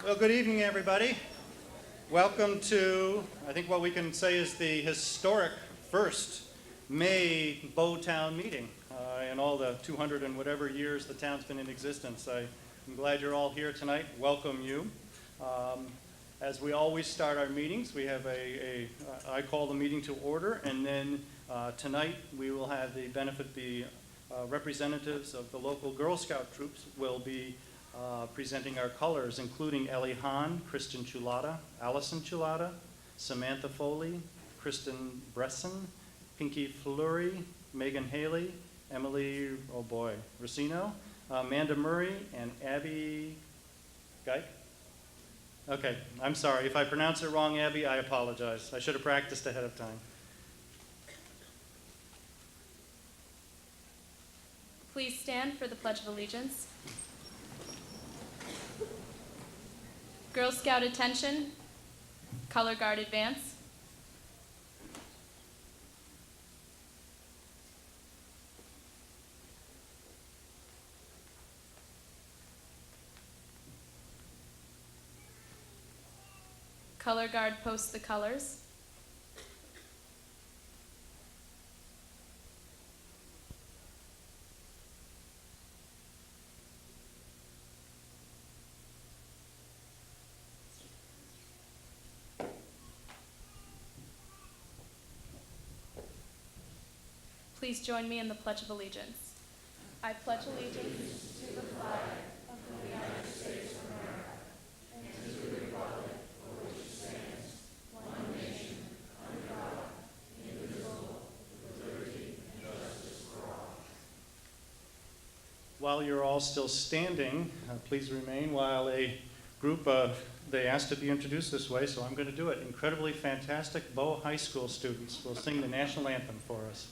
Well, good evening, everybody. Welcome to, I think what we can say is the historic first May Bowtown meeting in all the 200 and whatever years the town's been in existence. I'm glad you're all here tonight. Welcome you. As we always start our meetings, we have I call the meeting to order, and then tonight we will have the benefit, the representatives of the local Girl Scout troops will be presenting our colors, including Ellie Hahn, Kristen Chulada, Allison Chulada, Samantha Foley, Kristen Bresson, Pinky Fleury, Megan Haley, Emily, Racino, Amanda Murray, and Abby Geik? Okay, I'm sorry. If I pronounce it wrong, Abby, I apologize. I should have practiced ahead of time. Please stand for the Pledge of Allegiance. Girl Scout attention, color guard advance. Color guard post the colors. Please join me in the Pledge of Allegiance. I pledge allegiance to the flag of the United States of America and to the republic for which it stands, one nation, under God, indivisible, with liberty and justice for all. While you're all still standing, please remain while a group they asked to be introduced this way, so I'm going to do it. Incredibly fantastic Bow High School students will sing the national anthem for us.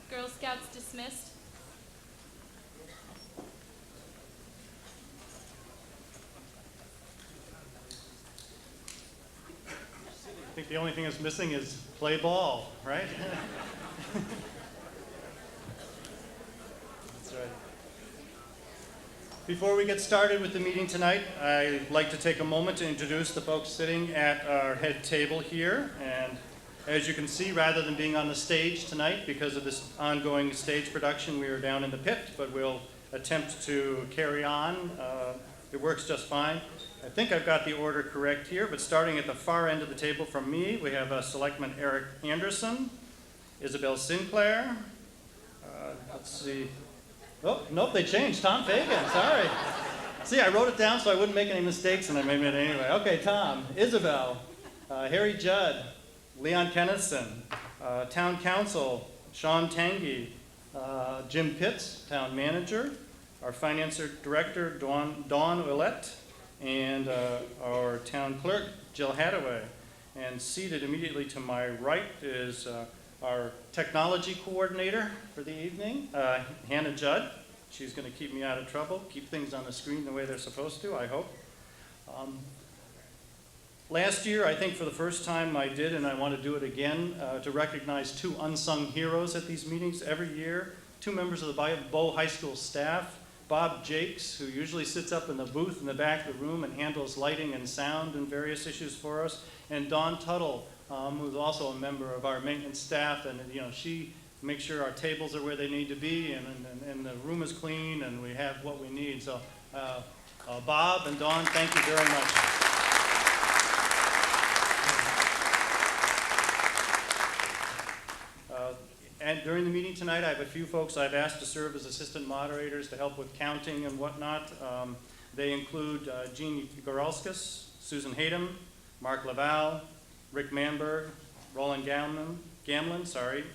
Girl Scouts dismissed. I think the only thing that's missing is play ball, right? That's right. Before we get started with the meeting tonight, I'd like to take a moment to introduce the folks sitting at our head table here. And as you can see, rather than being on the stage tonight, because of this ongoing stage production, we are down in the pit, but we'll attempt to carry on. It works just fine. I think I've got the order correct here, but starting at the far end of the table from me, we have Selectman Eric Anderson, Isabel Sinclair, let's see. Oh, nope, they changed. Tom Fagan, sorry. See, I wrote it down so I wouldn't make any mistakes, and I made it anyway. Okay, Tom, Isabel, Harry Judd, Leon Kennison, Town Council, Sean Tangy, Jim Pitts, Town Manager, our Finance Director, Dawn Ouellette, and our Town Clerk, Jill Hadaway. And seated immediately to my right is our Technology Coordinator for the evening, Hannah Judd. She's going to keep me out of trouble, keep things on the screen the way they're supposed to, I hope. Last year, I think for the first time I did, and I want to do it again, to recognize two unsung heroes at these meetings every year. Two members of the Bow High School staff, Bob Jakes, who usually sits up in the booth in the back of the room and handles lighting and sound and various issues for us, and Dawn Tuttle, who's also a member of our maintenance staff, and she makes sure our tables are where they need to be, and the room is clean, and we have what we need. So Bob and Dawn, thank you very much. And during the meeting tonight, I have a few folks I've asked to serve as assistant moderators to help with counting and whatnot. They include Jean Goralskis, Susan Hayden, Mark Laval, Rick Manberg, Roland Gamlin,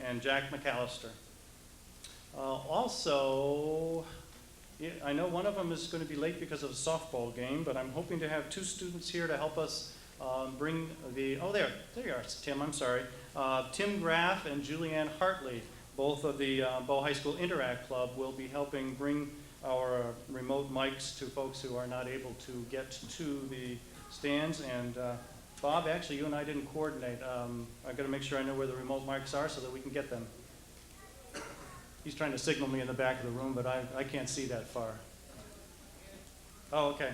and Jack McAllister. Also, I know one of them is going to be late because of a softball game, but I'm hoping to have two students here to help us bring the, there you are, Tim, I'm sorry. Tim Graff and Julianne Hartley, both of the Bow High School Interact Club, will be helping bring our remote mics to folks who are not able to get to the stands. And Bob, actually, you and I didn't coordinate. I've got to make sure I know where the remote mics are so that we can get them. He's trying to signal me in the back of the room, but I can't see that far. Oh, okay.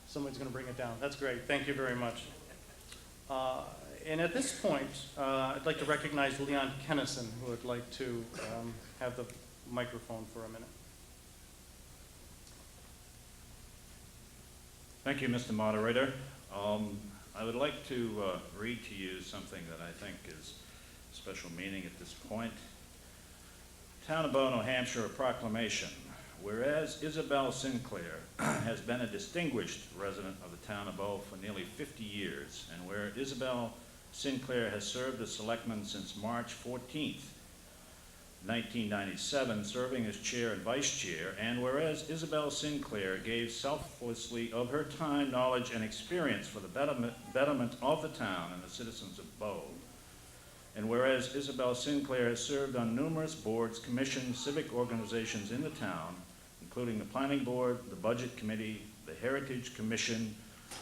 Somebody's going to bring it down. That's great. Thank you very much. And at this point, I'd like to recognize Leon Kennison, who would like to have the microphone for a minute. Thank you, Mr. Moderator. I would like to read to you something that I think is special meaning at this point. Town of Bow, New Hampshire, a proclamation. Whereas Isabel Sinclair has been a distinguished resident of the town of Bow for nearly 50 years, and where Isabel Sinclair has served as selectman since March 14th, 1997, serving as chair and vice chair, and whereas Isabel Sinclair gave selflessly of her time, knowledge, and experience for the betterment of the town and the citizens of Bow, and whereas Isabel Sinclair has served on numerous boards, commissions, civic organizations in the town, including the Planning Board, the Budget Committee, the Heritage Commission,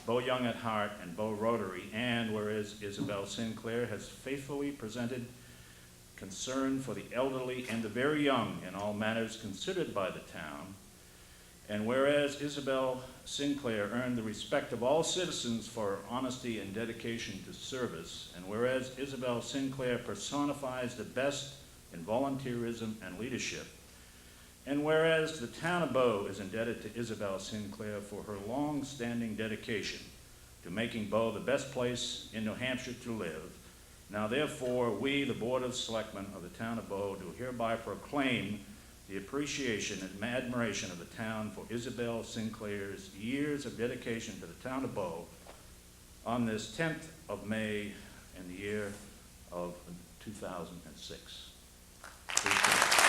Bow Young at Heart, and Bow Rotary, and whereas Isabel Sinclair has faithfully presented concern for the elderly and the very young in all matters considered by the town, and whereas Isabel Sinclair earned the respect of all citizens for her honesty and dedication to service, and whereas Isabel Sinclair personifies the best in volunteerism and leadership, and whereas the town of Bow is indebted to Isabel Sinclair for her long-standing dedication to making Bow the best place in New Hampshire to live, now therefore we, the Board of Selectmen of the town of Bow, do hereby proclaim the appreciation and admiration of the town for Isabel Sinclair's years of dedication to the town of Bow on this 10th of May in the year of 2006. Please stand.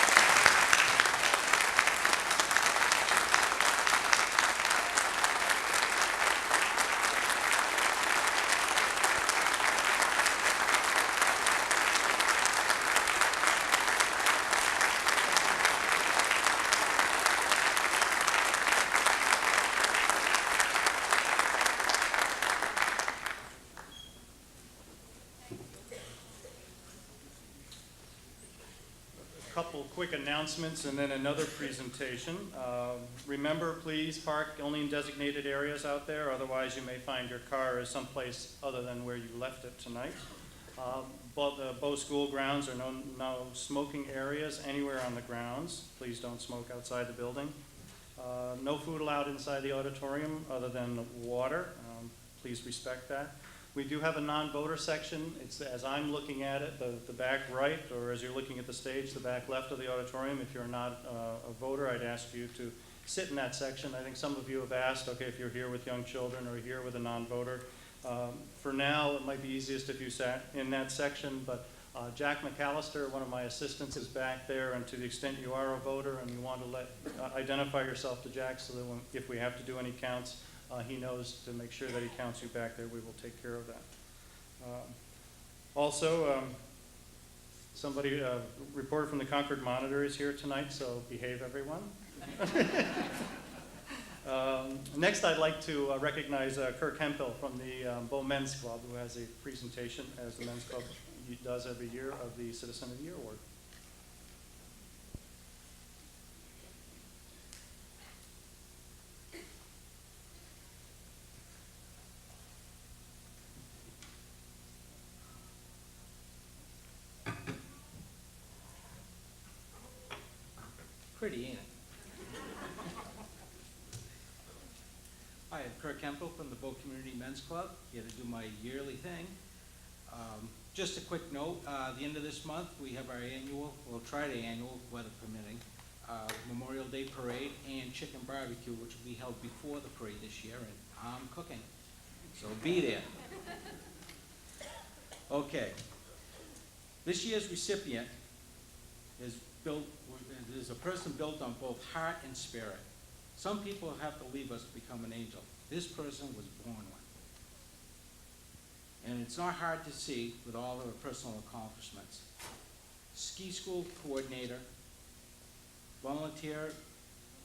Couple quick announcements and then another presentation. Remember, please park only in designated areas out there, otherwise you may find your car is someplace other than where you left it tonight. Both the Bow School grounds are no smoking areas anywhere on the grounds. Please don't smoke outside the building. No food allowed inside the auditorium other than water. Please respect that. We do have a non-voter section. It's, as I'm looking at it, the back right, or as you're looking at the stage, the back left of the auditorium. If you're not a voter, I'd ask you to sit in that section. I think some of you have asked, okay, if you're here with young children or here with a non-voter, For now, it might be easiest if you sat in that section, but Jack McAllister, one of my assistants, is back there, and to the extent you are a voter and you want to identify yourself to Jack so that if we have to do any counts, he knows to make sure that he counts you back there. We will take care of that. Also, somebody, reporter from the Concord Monitor is here tonight, so behave, everyone. Next, I'd like to recognize Kirk Hemphill from the Bow Men's Club, who has a presentation, as the Men's Club does every year, of the Citizen of the Year Award. Pretty, ain't it? Hi, I'm Kirk Hemphill from the Bow Community Men's Club, here to do my yearly thing. Just a quick note, the end of this month, we have our annual, we'll try the annual, weather permitting, Memorial Day Parade and Chicken Barbecue, which will be held before the parade this year, and I'm cooking, so be there. Okay. This year's recipient is there's a person built on both heart and spirit. Some people have to leave us to become an angel. This person was born one. And it's not hard to see with all of her personal accomplishments. Ski school coordinator, volunteer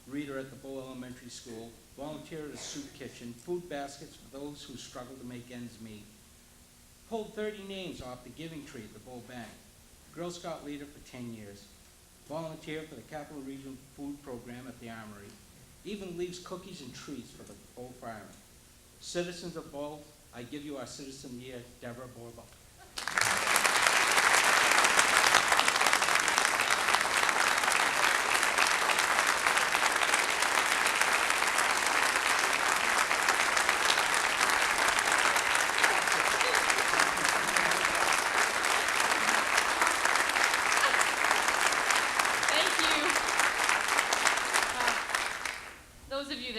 reader at the Bow Elementary School, volunteer at a soup kitchen, food baskets for those who struggle to make ends meet. Pulled 30 names off the giving tree at the Bow Bank. Girl Scout leader for 10 years. Volunteer for the Capital Region Food Program at the Armory. Even leaves cookies and treats for the Bow Firemen. Citizens of Bow, I give you our Citizen of the Year, Deborah Borbo.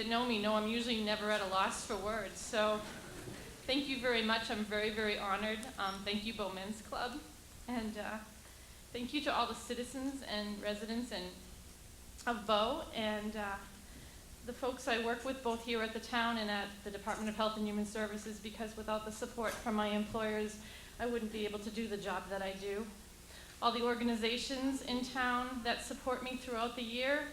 Know me know I'm usually never at a loss for words, so thank you very much. I'm very, very honored. Thank you, Bow Men's Club, and thank you to all the citizens and residents of Bow, and the folks I work with both here at the town and at the Department of Health and Human Services, because without the support from my employers, I wouldn't be able to do the job that I do. All the organizations in town that support me throughout the year,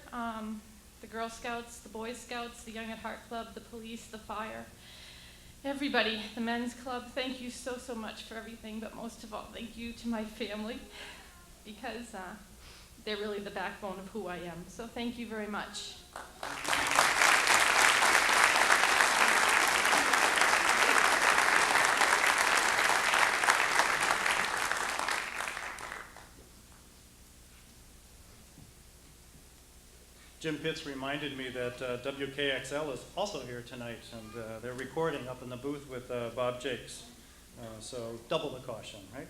the Girl Scouts, the Boy Scouts, the Young at Heart Club, the police, the fire, everybody, the Men's Club, thank you so, so much for everything, but most of all, thank you to my family, because they're really the backbone of who I am. So thank you very much. Jim Pitts reminded me that WKXL is also here tonight, and they're recording up in the booth with Bob Jakes. So double the caution, right?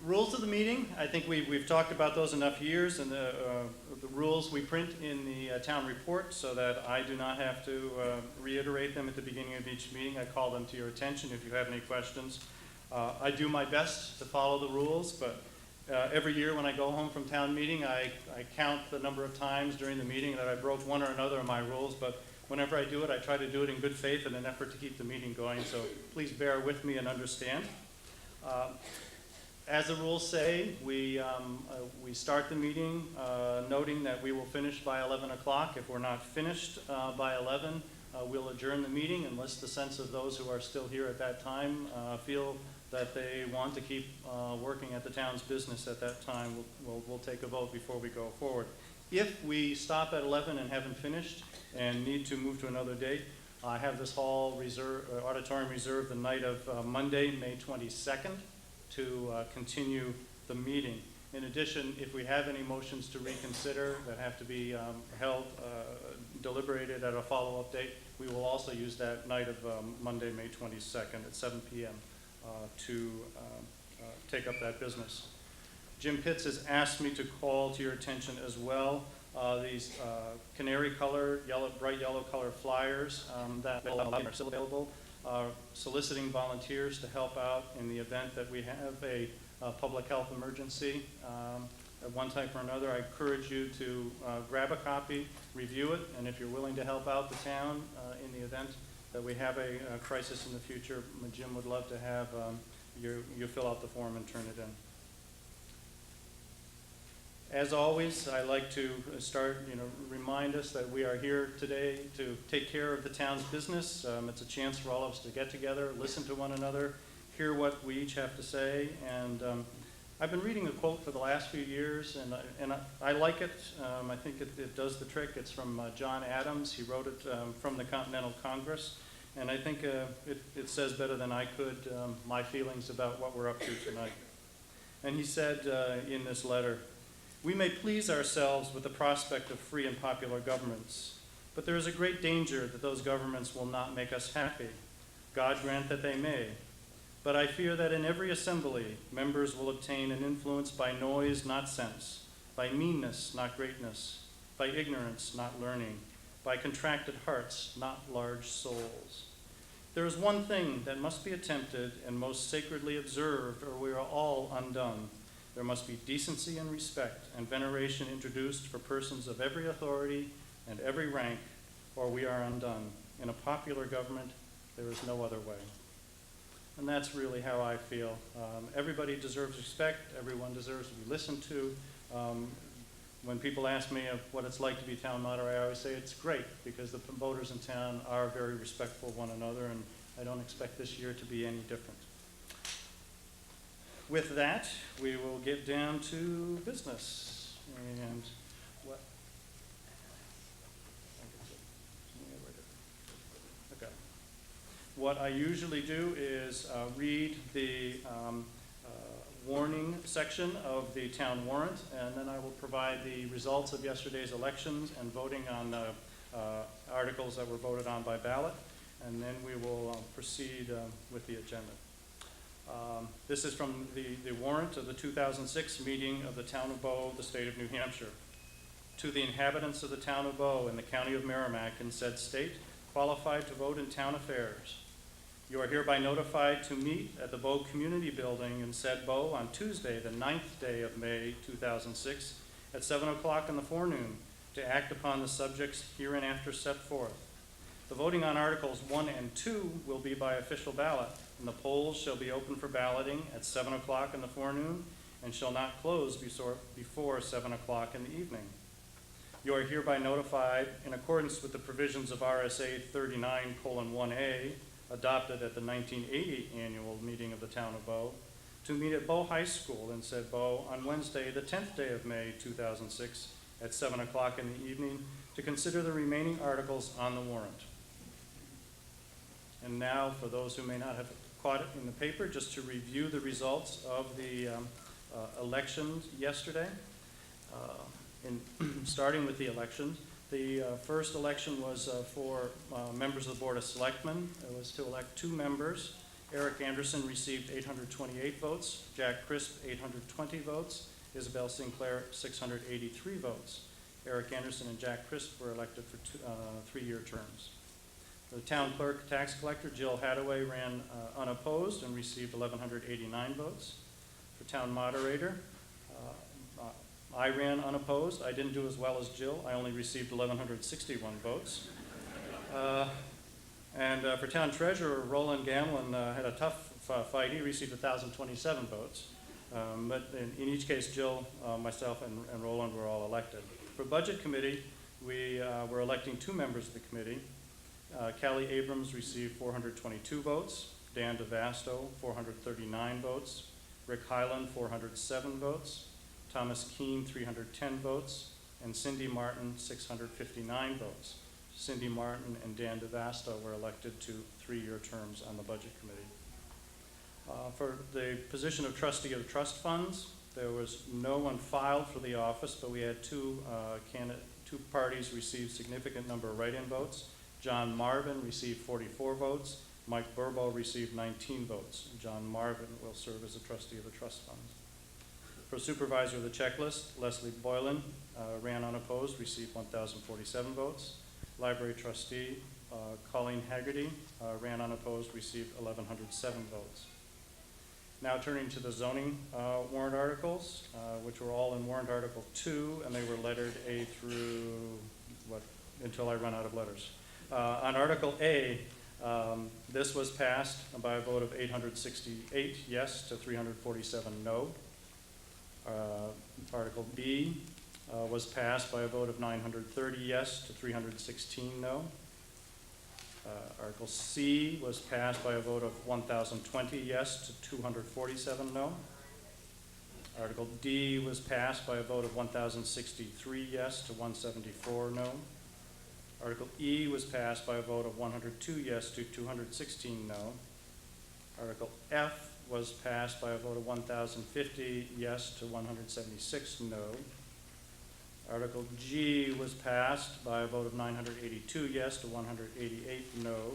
Rules of the meeting, I think we've talked about those enough years, and the rules we print in the town report so that I do not have to reiterate them at the beginning of each meeting. I call them to your attention if you have any questions. I do my best to follow the rules, but every year when I go home from town meeting, I count the number of times during the meeting that I broke one or another of my rules, but whenever I do it, I try to do it in good faith in an effort to keep the meeting going, so please bear with me and understand. As the rules say, we start the meeting noting that we will finish by 11 o'clock. If we're not finished by 11, we'll adjourn the meeting unless the sense of those who are still here at that time feel that they want to keep working at the town's business at that time. We'll take a vote before we go forward. If we stop at 11 and haven't finished and need to move to another date, I have this hall auditorium reserved the night of Monday, May 22nd, to continue the meeting. In addition, if we have any motions to reconsider that have to be deliberated at a follow-up date, we will also use that night of Monday, May 22nd at 7 p.m. To take up that business. Jim Pitts has asked me to call to your attention as well these canary color, bright yellow color flyers that are still available, soliciting volunteers to help out in the event that we have a public health emergency at one type or another. I encourage you to grab a copy, review it, and if you're willing to help out the town in the event that we have a crisis in the future, Jim would love to have you fill out the form and turn it in. As always, I like to remind us that we are here today to take care of the town's business. It's a chance for all of us to get together, listen to one another, hear what we each have to say. And I've been reading the quote for the last few years, and I like it. I think it does the trick. It's from John Adams. He wrote it from the Continental Congress. And I think it says better than I could my feelings about what we're up to tonight. And he said in this letter, "We may please ourselves with the prospect of free and popular governments, but there is a great danger that those governments will not make us happy. God grant that they may. But I fear that in every assembly, members will obtain an influence by noise, not sense, by meanness, not greatness, by ignorance, not learning, by contracted hearts, not large souls. There is one thing that must be attempted and most sacredly observed, or we are all undone. There must be decency and respect and veneration introduced for persons of every authority and every rank, or we are undone. In a popular government, there is no other way." And that's really how I feel. Everybody deserves respect. Everyone deserves to be listened to. When people ask me what it's like to be town moderator, I always say it's great, because the voters in town are very respectful of one another, and I don't expect this year to be any different. With that, we will get down to business. And what? Okay. What I usually do is read the warning section of the town warrant, and then I will provide the results of yesterday's elections and voting on the articles that were voted on by ballot, and then we will proceed with the agenda. This is from the warrant of the 2006 meeting of the Town of Bow, the state of New Hampshire. To the inhabitants of the Town of Bow in the county of Merrimack in said state, qualified to vote in town affairs. You are hereby notified to meet at the Bow Community Building in said Bow on Tuesday, the 9th day of May 2006 at 7 o'clock in the forenoon to act upon the subjects hereinafter set forth. The voting on Articles 1 and 2 will be by official ballot, and the polls shall be open for balloting at 7 o'clock in the forenoon and shall not close before 7 o'clock in the evening. You are hereby notified, in accordance with the provisions of RSA 39:1A, adopted at the 1980 annual meeting of the Town of Bow, to meet at Bow High School in said Bow on Wednesday, the 10th day of May 2006 at 7 o'clock in the evening to consider the remaining articles on the warrant. And now, for those who may not have caught it in the paper, just to review the results of the elections yesterday. Starting with the elections, the first election was for members of the Board of Selectmen. It was to elect 2 members. Eric Anderson received 828 votes, Jack Crisp 820 votes, Isabel Sinclair 683 votes. Eric Anderson and Jack Crisp were elected for 3-year terms. The town clerk tax collector, Jill Hadaway, ran unopposed and received 1,189 votes. For town moderator, I ran unopposed. I didn't do as well as Jill. I only received 1,161 votes. And for town treasurer, Roland Gamlin had a tough fight. He received 1,027 votes. But in each case, Jill, myself, and Roland were all elected. For budget committee, we were electing 2 members of the committee. Callie Abrams received 422 votes, Dan DeVasto 439 votes, Rick Highland 407 votes, Thomas Keene 310 votes, and Cindy Martin 659 votes. Cindy Martin and Dan DeVasto were elected to 3-year terms on the budget committee. For the position of trustee of trust funds, there was no one filed for the office, but we had 2 parties receive significant number of write-in votes. John Marvin received 44 votes. Mike Burbo received 19 votes. John Marvin will serve as a trustee of the trust funds. For supervisor of the checklist, Leslie Boylan ran unopposed, received 1,047 votes. Library trustee, Colleen Haggerty ran unopposed, received 1,107 votes. Now turning to the zoning warrant articles, which were all in warrant article 2, and they were lettered A through until I run out of letters. On article A, this was passed by a vote of 868 yes to 347 no. Article B was passed by a vote of 930 yes to 316 no. Article C was passed by a vote of 1,020 yes to 247 no. Article D was passed by a vote of 1,063 yes to 174 no. Article E was passed by a vote of 102 yes to 216 no. Article F was passed by a vote of 1,050 yes to 176 no. Article G was passed by a vote of 982 yes to 188 no.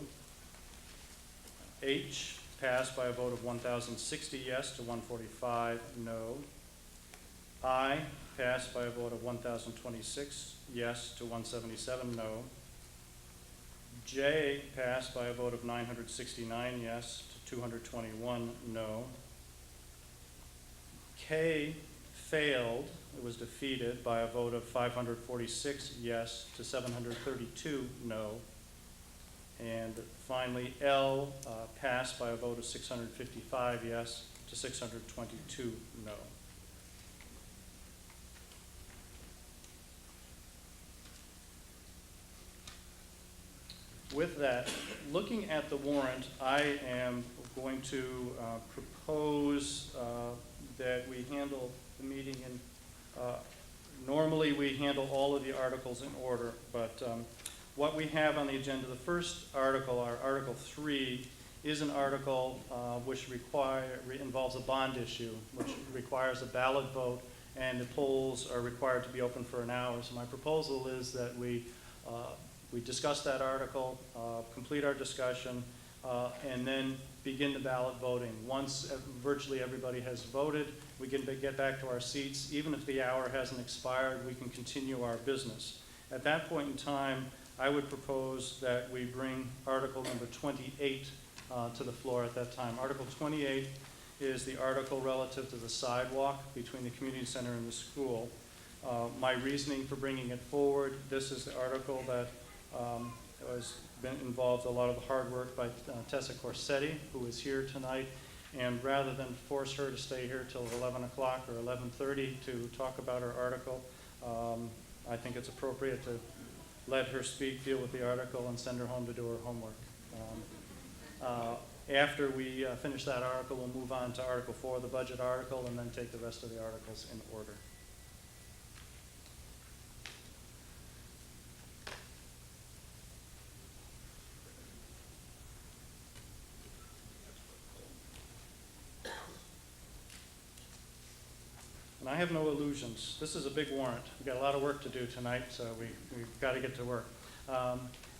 H passed by a vote of 1,060 yes to 145 no. I passed by a vote of 1,026 yes to 177 no. J passed by a vote of 969 yes to 221 no. K failed. It was defeated by a vote of 546 yes to 732 no. And finally, L passed by a vote of 655 yes to 622 no. With that, looking at the warrant, I am going to propose that we handle the meeting in, normally we handle all of the articles in order, but what we have on the agenda, the first article, our Article 3, is an article which involves a bond issue, which requires a ballot vote, and the polls are required to be open for an hour. So my proposal is that we discuss that article, complete our discussion, and then begin the ballot voting. Once virtually everybody has voted, we can get back to our seats. Even if the hour hasn't expired, we can continue our business. At that point in time, I would propose that we bring Article number 28 to the floor at that time. Article 28 is the article relative to the sidewalk between the community center and the school. My reasoning for bringing it forward, this is the article that involved a lot of the hard work by Tessa Corsetti, who is here tonight, and rather than force her to stay here till 11 o'clock or 11:30 to talk about her article, I think it's appropriate to let her speak, deal with the article, and send her home to do her homework. After we finish that article, we'll move on to Article 4, the budget article, and then take the rest of the articles in order. And I have no illusions. This is a big warrant. We've got a lot of work to do tonight, so we've got to get to work.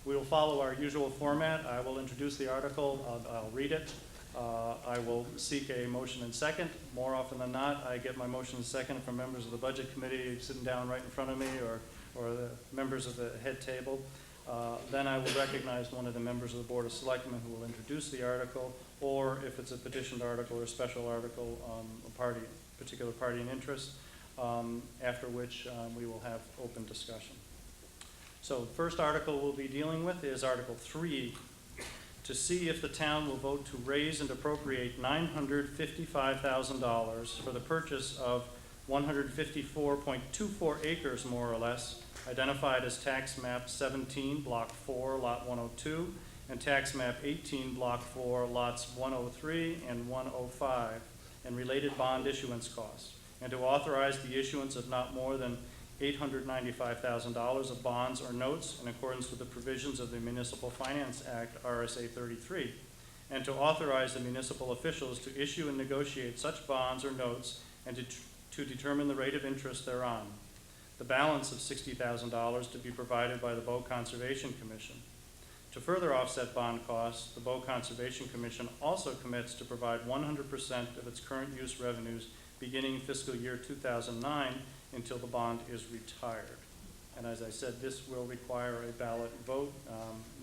We will follow our usual format. I will introduce the article. I'll read it. I will seek a motion and second. More often than not, I get my motion and second from members of the Budget Committee sitting down right in front of me, or the members of the head table. Then I will recognize one of the members of the Board of Selectmen who will introduce the article, or if it's a petitioned article or a special article, particular party in interest, after which we will have open discussion. So the first article we'll be dealing with is Article 3, to see if the town will vote to raise and appropriate $955,000 for the purchase of 154.24 acres, more or less, identified as Tax Map 17, Block 4, Lot 102, and Tax Map 18, Block 4, Lots 103 and 105, and related bond issuance costs, and to authorize the issuance of not more than $895,000 of bonds or notes in accordance with the provisions of the Municipal Finance Act, RSA 33, and to authorize the municipal officials to issue and negotiate such bonds or notes and to determine the rate of interest thereon. The balance of $60,000 to be provided by the Bow Conservation Commission. To further offset bond costs, the Bow Conservation Commission also commits to provide 100% of its current use revenues beginning fiscal year 2009 until the bond is retired. And as I said, this will require a ballot vote,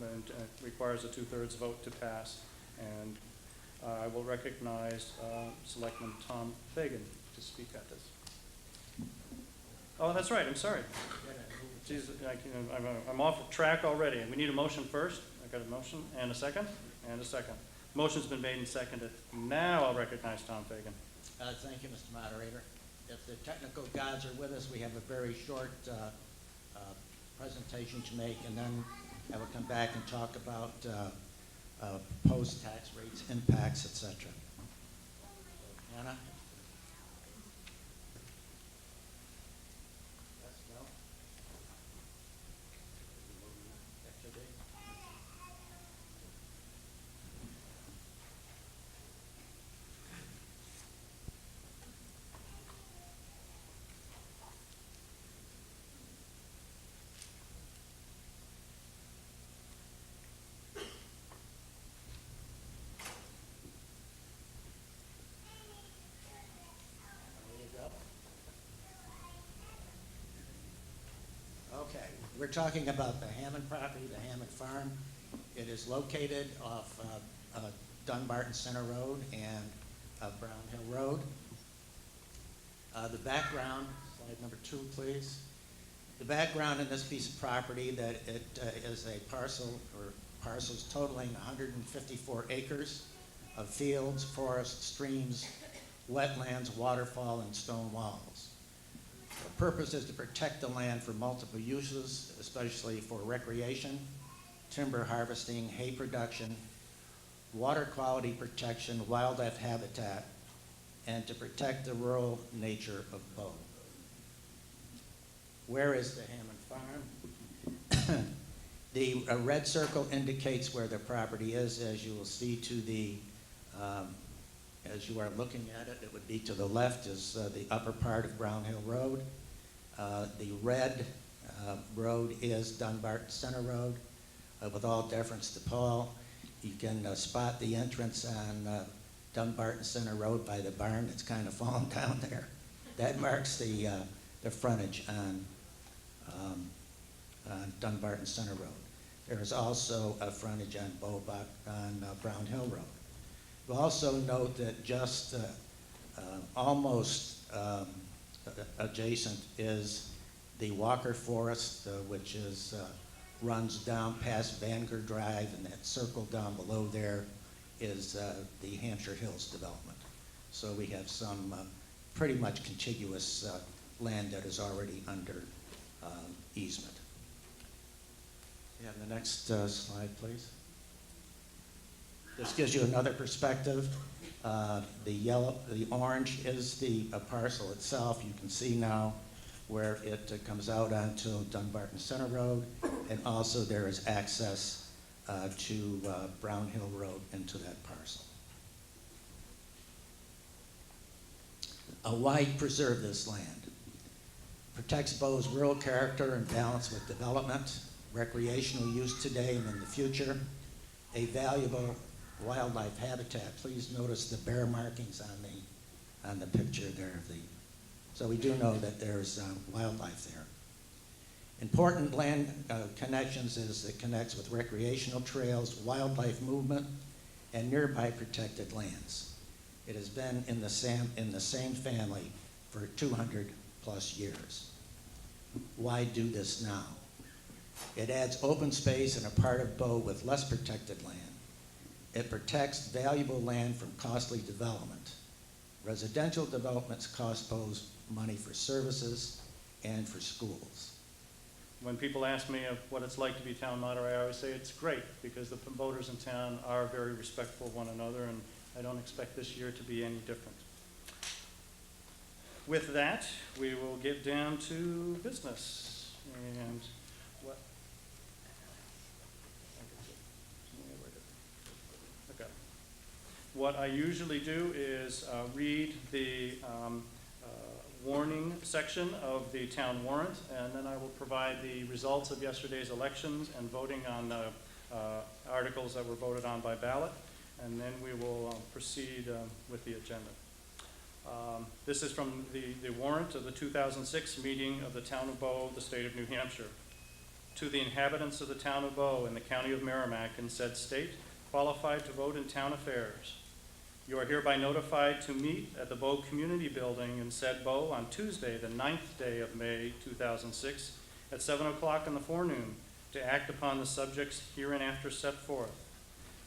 and it requires a 2/3 vote to pass. And I will recognize Selectman Tom Fagan to speak at this. Oh, that's right, I'm sorry. Jeez, I'm off track already. We need a motion first. I got a motion and a second, and a second. Motion's been made and seconded. Now I'll recognize Tom Fagan. Thank you, Mr. Moderator. If the technical gods are with us, we have a very short presentation to make, and then I will come back and talk about post-tax rates, impacts, etc. Anna? Yes, no? Yesterday? Okay, we're talking about the Hammond property, the Hammond Farm. It is located off Dunbarton Center Road and Brown Hill Road. The background, slide number 2, please. The background in this piece of property that it is a parcel or parcels totaling 154 acres of fields, forests, streams, wetlands, waterfall, and stone walls. The purpose is to protect the land for multiple uses, especially for recreation, timber harvesting, hay production, water quality protection, wildlife habitat, and to protect the rural nature of Bow. Where is the Hammond Farm? The red circle indicates where the property is. As you will see to the, as you are looking at it, it would be to the left is the upper part of Brown Hill Road. The red road is Dunbarton Center Road. With all deference to Paul, you can spot the entrance on Dunbarton Center Road by the barn that's kind of fallen down there. That marks the frontage on Dunbarton Center Road. There is also a frontage on Brown Hill Road. You'll also note that just almost adjacent is the Walker Forest, which is runs down past Vanguard Drive, and that circle down below there is the Hampshire Hills development. So we have some pretty much contiguous land that is already under easement. You have the next slide, please. This gives you another perspective. The orange is the parcel itself. You can see now where it comes out onto Dunbarton Center Road, and also there is access to Brown Hill Road into that parcel. Why preserve this land? Protects Bow's rural character and balance with development, recreational use today and in the future, a valuable wildlife habitat. Please notice the bear markings on the picture there. So we do know that there's wildlife there. Important land connections is it connects with recreational trails, wildlife movement, and nearby protected lands. It has been in the same family for 200 plus years. Why do this now? It adds open space in a part of Bow with less protected land. It protects valuable land from costly development. Residential developments cost Bow's money for services and for schools. When people ask me of what it's like to be town moderator, I always say it's great because the voters in town are very respectful of one another, and I don't expect this year to be any different. With that, we will get down to business. And what? Okay. What I usually do is read the warning section of the town warrant, and then I will provide the results of yesterday's elections and voting on articles that were voted on by ballot, and then we will proceed with the agenda. This is from the warrant of the 2006 meeting of the Town of Bow, the State of New Hampshire. To the inhabitants of the Town of Bow in the County of Merrimack in said state, qualified to vote in town affairs. You are hereby notified to meet at the Bow Community Building in said Bow on Tuesday, the 9th day of May 2006, at 7 o'clock in the forenoon, to act upon the subjects hereinafter set forth.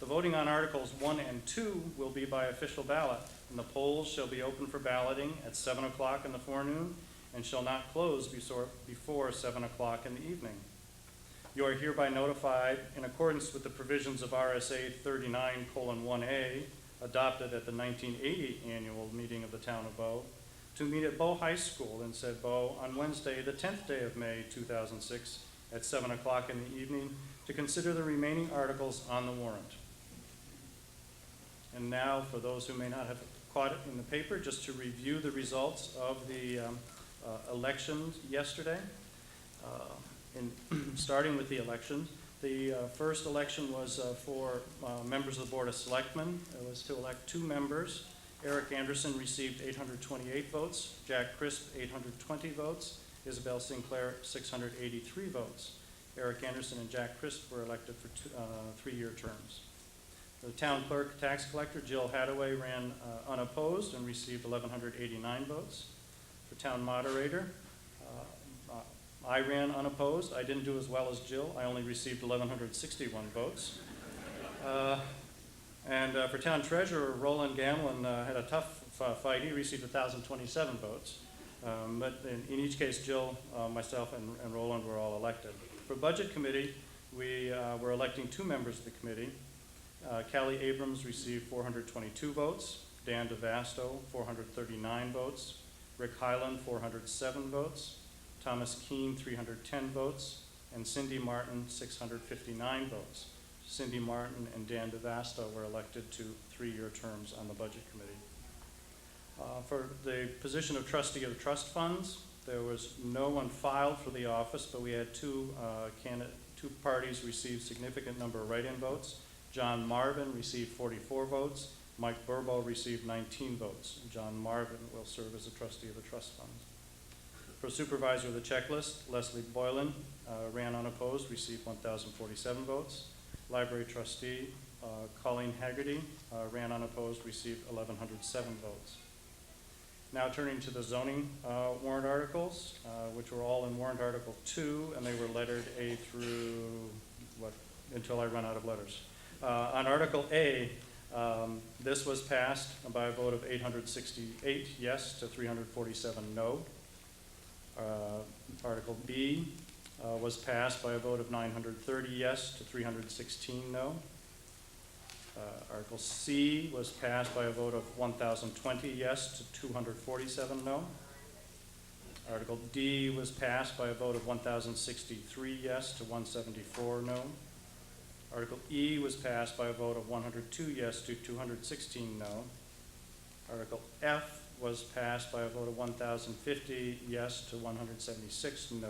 The voting on Articles 1 and 2 will be by official ballot, and the polls shall be open for balloting at 7 o'clock in the forenoon and shall not close before 7 o'clock in the evening. You are hereby notified, in accordance with the provisions of RSA 39:1A, adopted at the 1980 annual meeting of the Town of Bow, to meet at Bow High School in said Bow on Wednesday, the 10th day of May 2006, at 7 o'clock in the evening, to consider the remaining articles on the warrant. And now, for those who may not have caught it in the paper, just to review the results of the elections yesterday. Starting with the elections, the first election was for members of the Board of Selectmen. It was to elect 2 members. Eric Anderson received 828 votes, Jack Crisp 820 votes, Isabel Sinclair 683 votes. Eric Anderson and Jack Crisp were elected for 3-year terms. The town clerk tax collector, Jill Hadaway, ran unopposed and received 1,189 votes. For town moderator, I ran unopposed. I didn't do as well as Jill. I only received 1,161 votes. For town treasurer, Roland Gamlin had a tough fight. He received 1,027 votes. But in each case, Jill, myself, and Roland were all elected. For budget committee, we were electing 2 members of the committee. Callie Abrams received 422 votes, Dan DeVasto 439 votes, Rick Highland 407 votes, Thomas Keene 310 votes, and Cindy Martin 659 votes. Cindy Martin and Dan DeVasto were elected to 3-year terms on the budget committee. For the position of trustee of the trust funds, there was no one filed for the office, but we had 2 parties receive significant number of write-in votes. John Marvin received 44 votes. Mike Burbo received 19 votes. John Marvin will serve as a trustee of the trust funds. For supervisor of the checklist, Leslie Boylan ran unopposed, received 1,047 votes. Library trustee, Colleen Haggerty, ran unopposed, received 1,107 votes. Now turning to the zoning warrant articles, which were all in warrant article 2, and they were lettered A through, until I run out of letters. On Article A, this was passed by a vote of 868 yes to 347 no. Article B was passed by a vote of 930 yes to 316 no. Article C was passed by a vote of 1,020 yes to 247 no. Article D was passed by a vote of 1,063 yes to 174 no. Article E was passed by a vote of 102 yes to 216 no. Article F was passed by a vote of 1,050 yes to 176 no.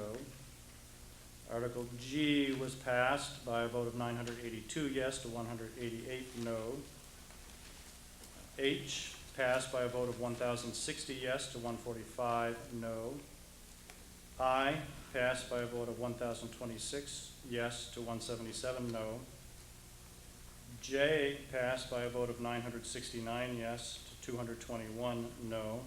Article G was passed by a vote of 982 yes to 188 no. H passed by a vote of 1,060 yes to 145 no. I passed by a vote of 1,026 yes to 177 no. J passed by a vote of 969 yes to 221 no.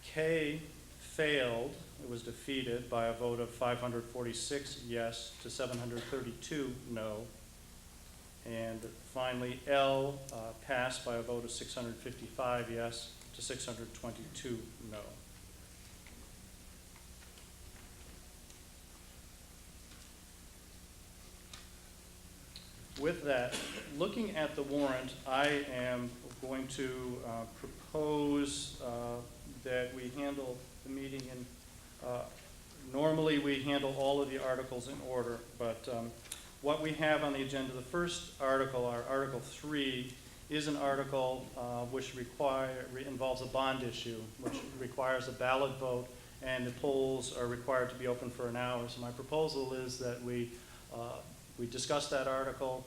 K failed. It was defeated by a vote of 546 yes to 732 no. And finally, L passed by a vote of 655 yes to 622 no. With that, looking at the warrant, I am going to propose that we handle the meeting in, normally we handle all of the articles in order, but what we have on the agenda, the first article, our Article 3, is an article which involves a bond issue, which requires a ballot vote, and the polls are required to be open for an hour. So my proposal is that we discuss that article,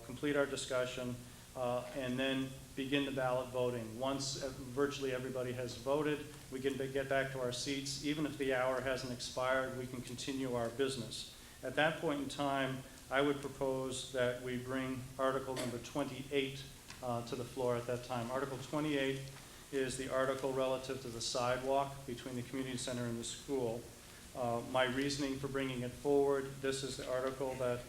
complete our discussion, and then begin the ballot voting. Once virtually everybody has voted, we can get back to our seats. Even if the hour hasn't expired, we can continue our business. At that point in time, I would propose that we bring Article number 28 to the floor at that time. Article 28 is the article relative to the sidewalk between the community center and the school. My reasoning for bringing it forward, this is the article that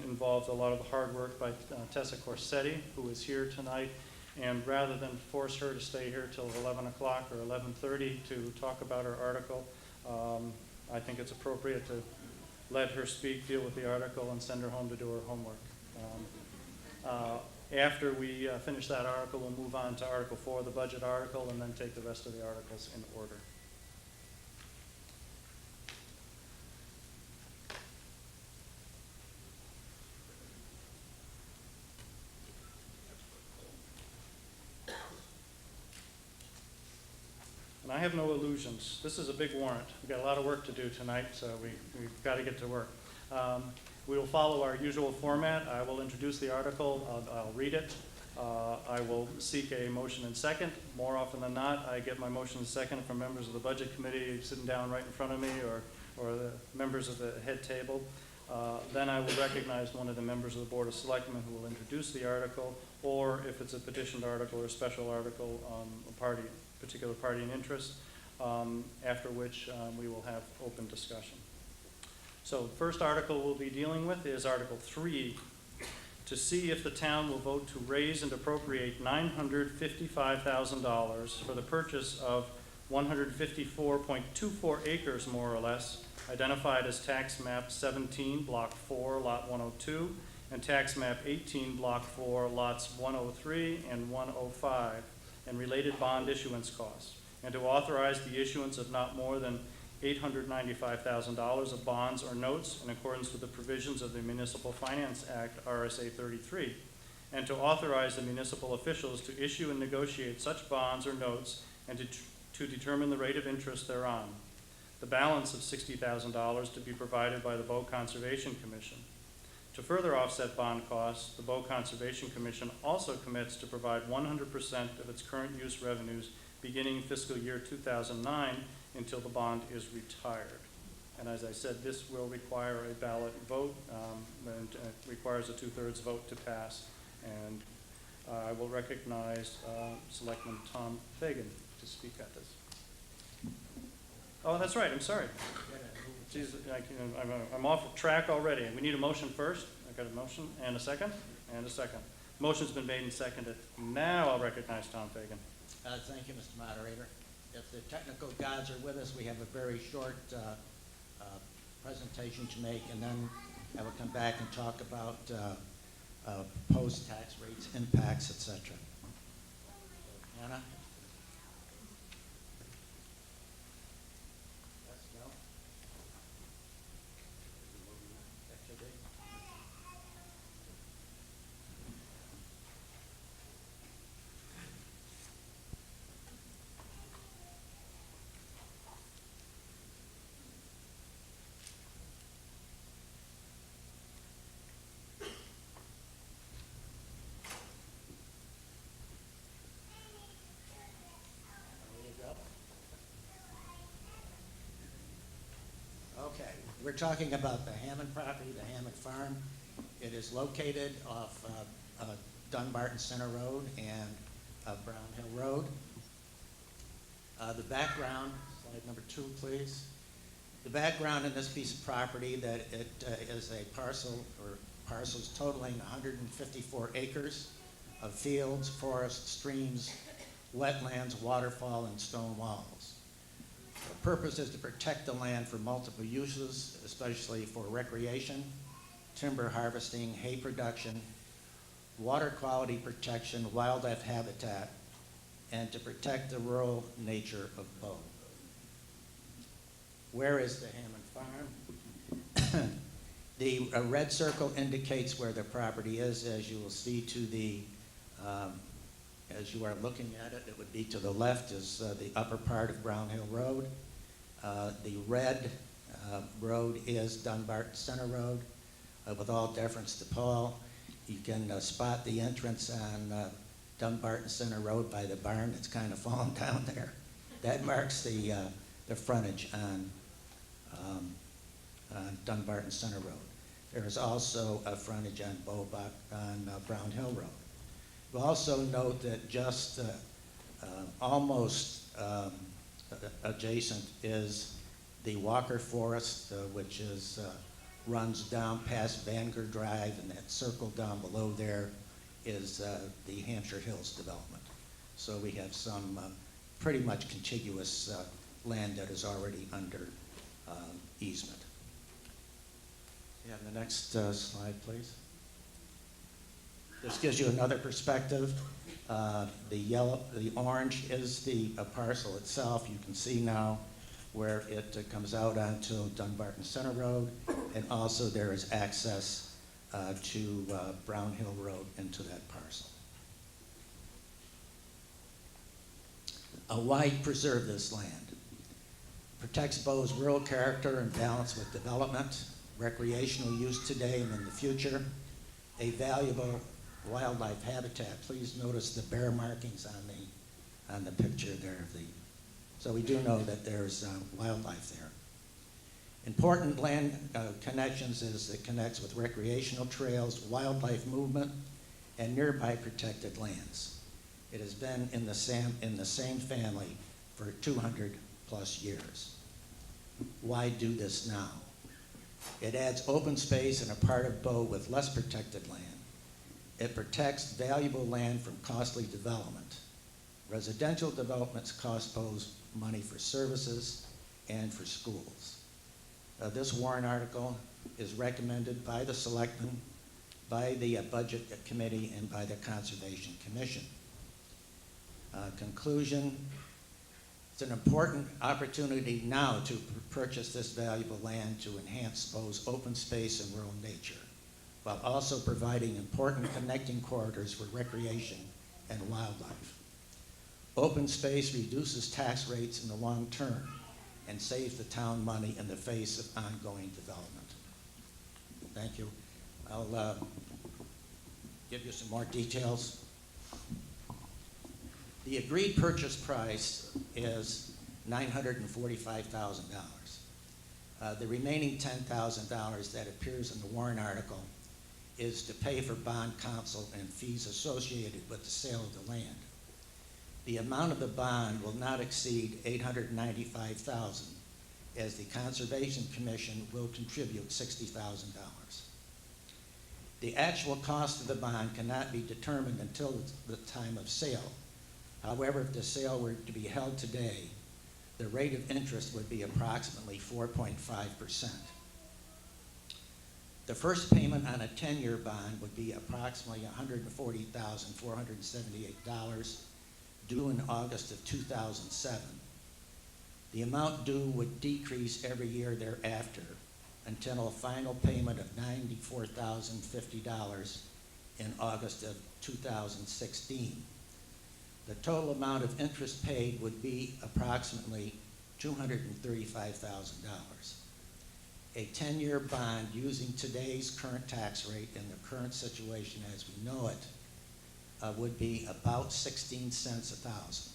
involved a lot of the hard work by Tessa Corsetti, who is here tonight. And rather than force her to stay here till 11 o'clock or 11:30 to talk about her article, I think it's appropriate to let her speak, deal with the article, and send her home to do her homework. After we finish that article, we'll move on to Article 4, the budget article, and then take the rest of the articles in order. And I have no illusions. This is a big warrant. We've got a lot of work to do tonight, so we've got to get to work. We will follow our usual format. I will introduce the article. I'll read it. I will seek a motion and second. More often than not, I get my motion and second from members of the Budget Committee sitting down right in front of me, or the members of the head table. Then I will recognize one of the members of the Board of Selectmen who will introduce the article, or if it's a petitioned article or a special article on a particular party in interest, after which we will have open discussion. So the first article we'll be dealing with is Article 3, to see if the town will vote to raise and appropriate $955,000 for the purchase of 154.24 acres, more or less, identified as Tax Map 17, Block 4, Lot 102, and Tax Map 18, Block 4, Lots 103 and 105, and related bond issuance costs, and to authorize the issuance of not more than $895,000 of bonds or notes in accordance with the provisions of the Municipal Finance Act, RSA 33, and to authorize the municipal officials to issue and negotiate such bonds or notes and to determine the rate of interest thereon. The balance of $60,000 to be provided by the Bow Conservation Commission. To further offset bond costs, the Bow Conservation Commission also commits to provide 100% of its current use revenues beginning fiscal year 2009 until the bond is retired. And as I said, this will require a ballot vote, and requires a 2/3 vote to pass. And I will recognize Selectman Tom Fagan to speak at this. Oh, that's right, I'm sorry. Jeez, I'm off track already. We need a motion first. I got a motion and a second, and a second. Motion's been made and seconded. Now I'll recognize Tom Fagan. Thank you, Mr. Moderator. If the technical gods are with us, we have a very short presentation to make, and then I will come back and talk about proposed tax rates, impacts, etc. Anna? Let's go. Okay, we're talking about the Hammond property, the Hammond Farm. It is located off Dunbarton Center Road and Brown Hill Road. The background, slide number 2, please. The background in this piece of property that it is a parcel or parcels totaling 154 acres of fields, forests, streams, wetlands, waterfall, and stone walls. The purpose is to protect the land for multiple uses, especially for recreation, timber harvesting, hay production, water quality protection, wildlife habitat, and to protect the rural nature of Bow. Where is the Hammond Farm? The red circle indicates where the property is. As you will see to the, as you are looking at it, it would be to the left is the upper part of Brown Hill Road. The red road is Dunbarton Center Road, with all deference to Paul. You can spot the entrance on Dunbarton Center Road by the barn that's kind of fallen down there. That marks the frontage on Dunbarton Center Road. There is also a frontage on Brown Hill Road. We'll also note that just almost adjacent is the Walker Forest, which runs down past Vanguard Drive, and that circle down below there is the Hampshire Hills development. So we have some pretty much contiguous land that is already under easement. You have the next slide, please. This gives you another perspective. The orange is the parcel itself. You can see now where it comes out onto Dunbarton Center Road, and also there is access to Brown Hill Road into that parcel. Why preserve this land? Protects Bow's rural character and balance with development, recreational use today and in the future, a valuable wildlife habitat. Please notice the bear markings on the picture there. So we do know that there's wildlife there. Important land connections is it connects with recreational trails, wildlife movement, and nearby protected lands. It has been in the same family for 200 plus years. Why do this now? It adds open space in a part of Bow with less protected land. It protects valuable land from costly development. Residential developments cost Bow's money for services and for schools. This warrant article is recommended by the selectmen, by the Budget Committee, and by the Conservation Commission. Conclusion, it's an important opportunity now to purchase this valuable land to enhance Bow's open space and rural nature, while also providing important connecting corridors for recreation and wildlife. Open space reduces tax rates in the long term and saves the town money in the face of ongoing development. Thank you. I'll give you some more details. The agreed purchase price is $945,000. The remaining $10,000 that appears in the warrant article is to pay for bond counsel and fees associated with the sale of the land. The amount of the bond will not exceed $895,000, as the Conservation Commission will contribute $60,000. The actual cost of the bond cannot be determined until the time of sale. However, if the sale were to be held today, the rate of interest would be approximately 4.5%. The first payment on a 10-year bond would be approximately $140,478, due in August of 2007. The amount due would decrease every year thereafter until a final payment of $94,050 in August of 2016. The total amount of interest paid would be approximately $235,000. A 10-year bond using today's current tax rate and the current situation as we know it would be about 16 cents a thousand.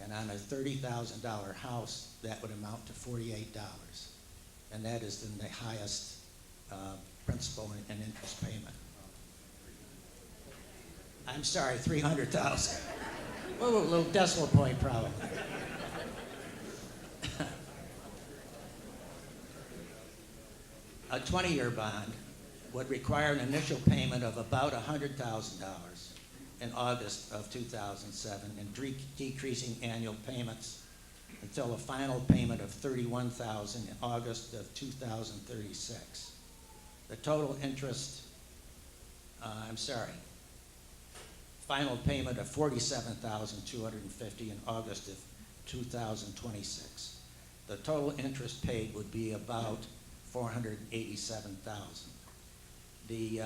And on a $30,000 house, that would amount to $48. And that is then the highest principal and interest payment. I'm sorry, 300,000. Whoa, a little decimal point problem. A 20-year bond would require an initial payment of about $100,000 in August of 2007 and decreasing annual payments until a final payment of $31,000 in August of 2036. The total interest, final payment of $47,250 in August of 2026. The total interest paid would be about $487,000. The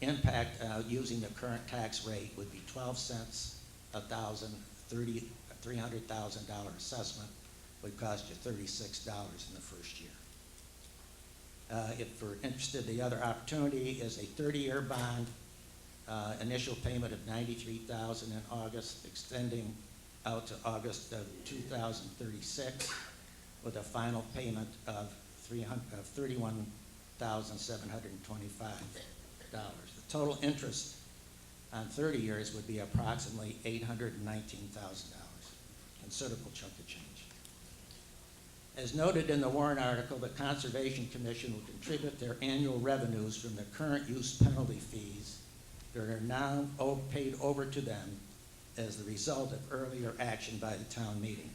impact using the current tax rate would be 12 cents a thousand. $300,000 assessment would cost you $36 in the first year. If we're interested, the other opportunity is a 30-year bond, initial payment of $93,000 in August, extending out to August of 2036, with a final payment of $31,725. The total interest on 30 years would be approximately $819,000, considerable chunk of change. As noted in the Warren article, the Conservation Commission will contribute their annual revenues from the current use penalty fees that are now paid over to them as the result of earlier action by the town meeting.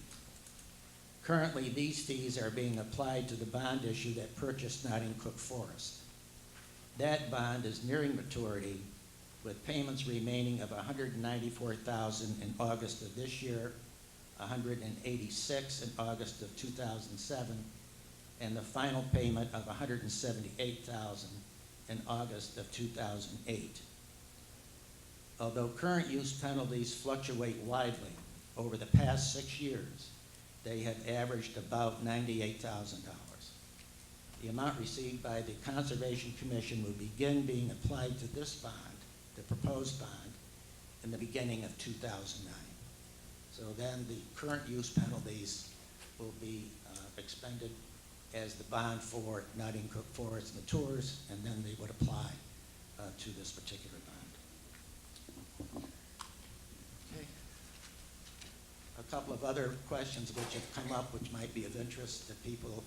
Currently, these fees are being applied to the bond issue that purchased Notting Cook Forest. That bond is nearing maturity, with payments remaining of $194,000 in August of this year, $186,000 in August of 2007, and the final payment of $178,000 in August of 2008. Although current use penalties fluctuate widely, over the past 6 years, they have averaged about $98,000. The amount received by the Conservation Commission will begin being applied to this bond, the proposed bond, in the beginning of 2009. So then the current use penalties will be expended as the bond for Notting Cook Forest matures, and then they would apply to this particular bond. Okay. A couple of other questions which have come up which might be of interest that people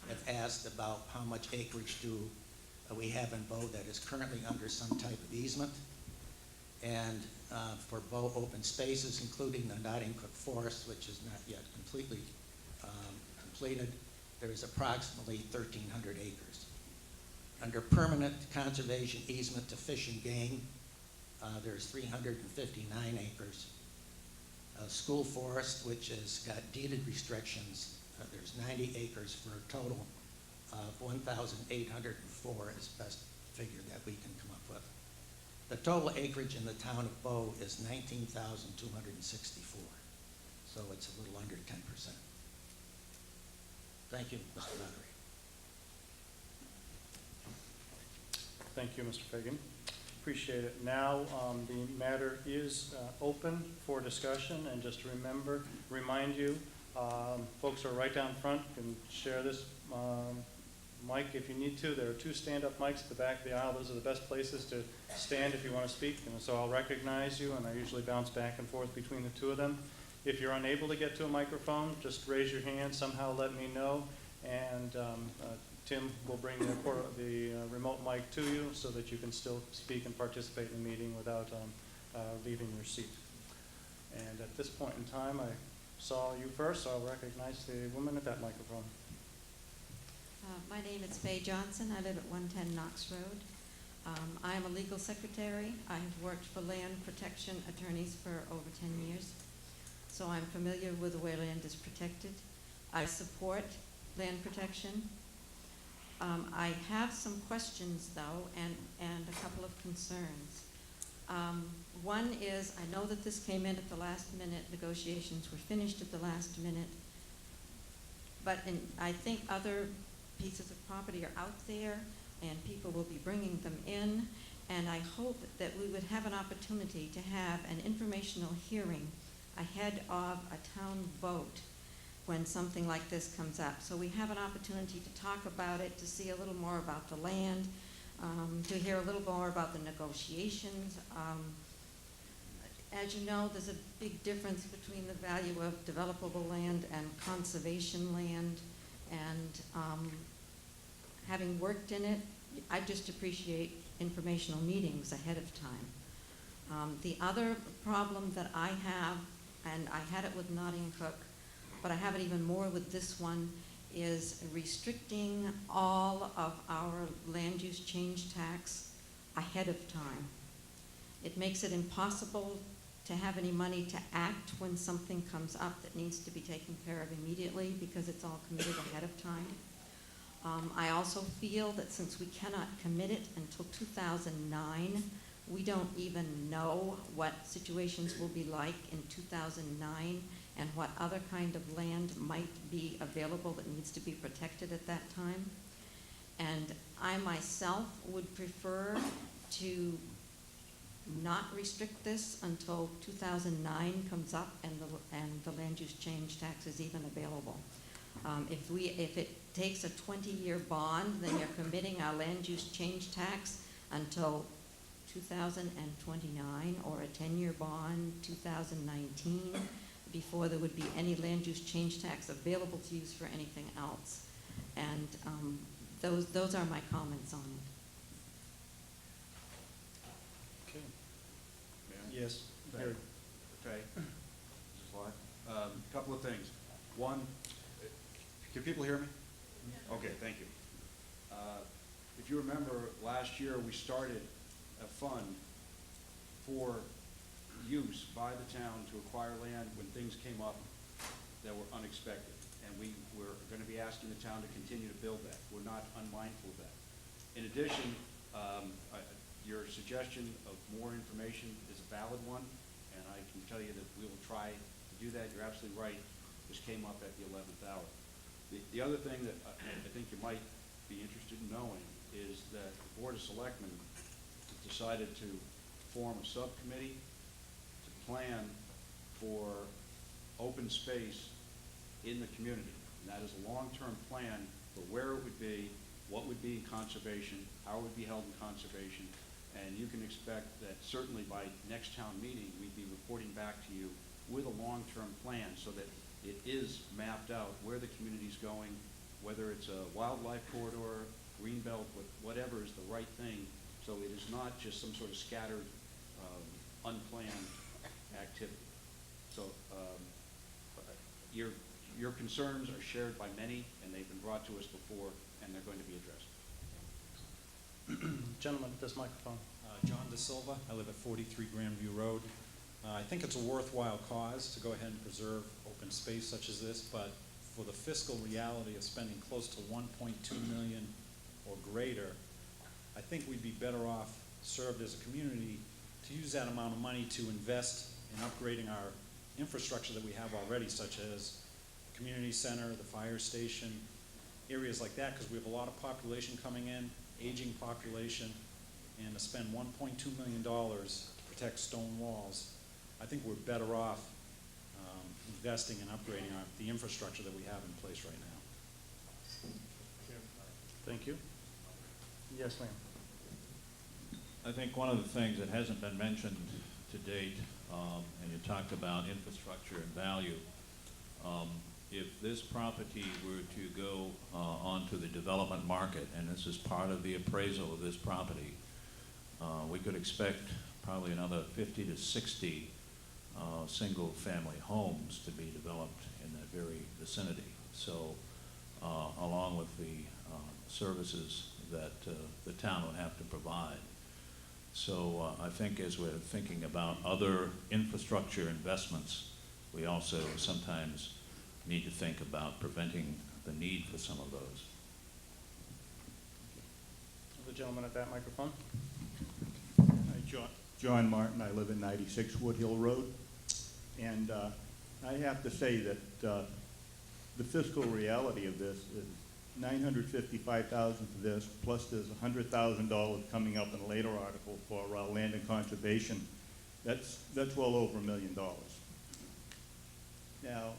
have asked about how much acreage do we have in Bow that is currently under some type of easement. And for Bow open spaces, including the Notting Cook Forest, which is not yet completely completed, there is approximately 1,300 acres. Under permanent conservation easement to Fish and Game, there's 359 acres. School Forest, which has got deeded restrictions, there's 90 acres for a total of 1,804 is the best figure that we can come up with. The total acreage in the town of Bow is 19,264, so it's a little under 10%. Thank you, Mr. Moderator. Thank you, Mr. Fagan. Appreciate it. Now, the matter is open for discussion, and just to remind you, folks who are right down front can share this mic if you need to. There are 2 stand-up mics at the back of the aisle. Those are the best places to stand if you want to speak. And so I'll recognize you, and I usually bounce back and forth between the 2 of them. If you're unable to get to a microphone, just raise your hand, somehow let me know, and Tim will bring the remote mic to you so that you can still speak and participate in the meeting without leaving your seat. And at this point in time, I saw you first, so I'll recognize the woman at that microphone. My name is Faye Johnson. I live at 110 Knox Road. I am a legal secretary. I have worked for land protection attorneys for over 10 years, so I'm familiar with the way land is protected. I support land protection. I have some questions, though, and a couple of concerns. One is, I know that this came in at the last minute. Negotiations were finished at the last minute. But I think other pieces of property are out there, and people will be bringing them in. And I hope that we would have an opportunity to have an informational hearing ahead of a town vote when something like this comes up. So we have an opportunity to talk about it, to see a little more about the land, to hear a little more about the negotiations. As you know, there's a big difference between the value of developable land and conservation land. And having worked in it, I just appreciate informational meetings ahead of time. The other problem that I have, and I had it with Notting Cook, but I have it even more with this one, is restricting all of our land use change tax ahead of time. It makes it impossible to have any money to act when something comes up that needs to be taken care of immediately because it's all committed ahead of time. I also feel that since we cannot commit it until 2009, we don't even know what situations will be like in 2009 and what other kind of land might be available that needs to be protected at that time. And I myself would prefer to not restrict this until 2009 comes up and the land use change tax is even available. If it takes a 20-year bond, then you're committing our land use change tax until 2029, or a 10-year bond, 2019, before there would be any land use change tax available to use for anything else. And those are my comments on it. Okay. Mayor? Yes. Okay. Harry. Okay. This is live. Couple of things. One, can people hear me? Okay, thank you. If you remember, last year we started a fund for use by the town to acquire land when things came up that were unexpected. And we're going to be asking the town to continue to build that. We're not unmindful of that. In addition, your suggestion of more information is a valid one, and I can tell you that we will try to do that. You're absolutely right. This came up at the 11th hour. The other thing that I think you might be interested in knowing is that the Board of Selectmen decided to form a subcommittee to plan for open space in the community. And that is a long-term plan for where it would be, what would be in conservation, how it would be held in conservation. And you can expect that certainly by next town meeting, we'd be reporting back to you with a long-term plan so that it is mapped out where the community's going, whether it's a wildlife corridor, greenbelt, whatever is the right thing. So it is not just some sort of scattered, unplanned activity. So your concerns are shared by many, and they've been brought to us before, and they're going to be addressed. Gentleman at this microphone. John De Silva. I live at 43 Grandview Road. I think it's a worthwhile cause to go ahead and preserve open space such as this, but for the fiscal reality of spending close to $1.2 million or greater, I think we'd be better off served as a community to use that amount of money to invest in upgrading our infrastructure that we have already, such as the community center, the fire station, areas like that, because we have a lot of population coming in, aging population, and to spend $1.2 million to protect stone walls, I think we're better off investing and upgrading the infrastructure that we have in place right now. Thank you. Yes, ma'am. I think one of the things that hasn't been mentioned to date, and you talked about infrastructure and value, if this property were to go onto the development market, and this is part of the appraisal of this property, we could expect probably another 50 to 60 single-family homes to be developed in that very vicinity. So, along with the services that the town would have to provide. So I think as we're thinking about other infrastructure investments, we also sometimes need to think about preventing the need for some of those. The gentleman at that microphone. Hi, John Martin. I live at 96 Woodhill Road. And I have to say that the fiscal reality of this is $955,000 for this, plus there's $100,000 coming up in a later article for land and conservation. That's well over $1 million. Now,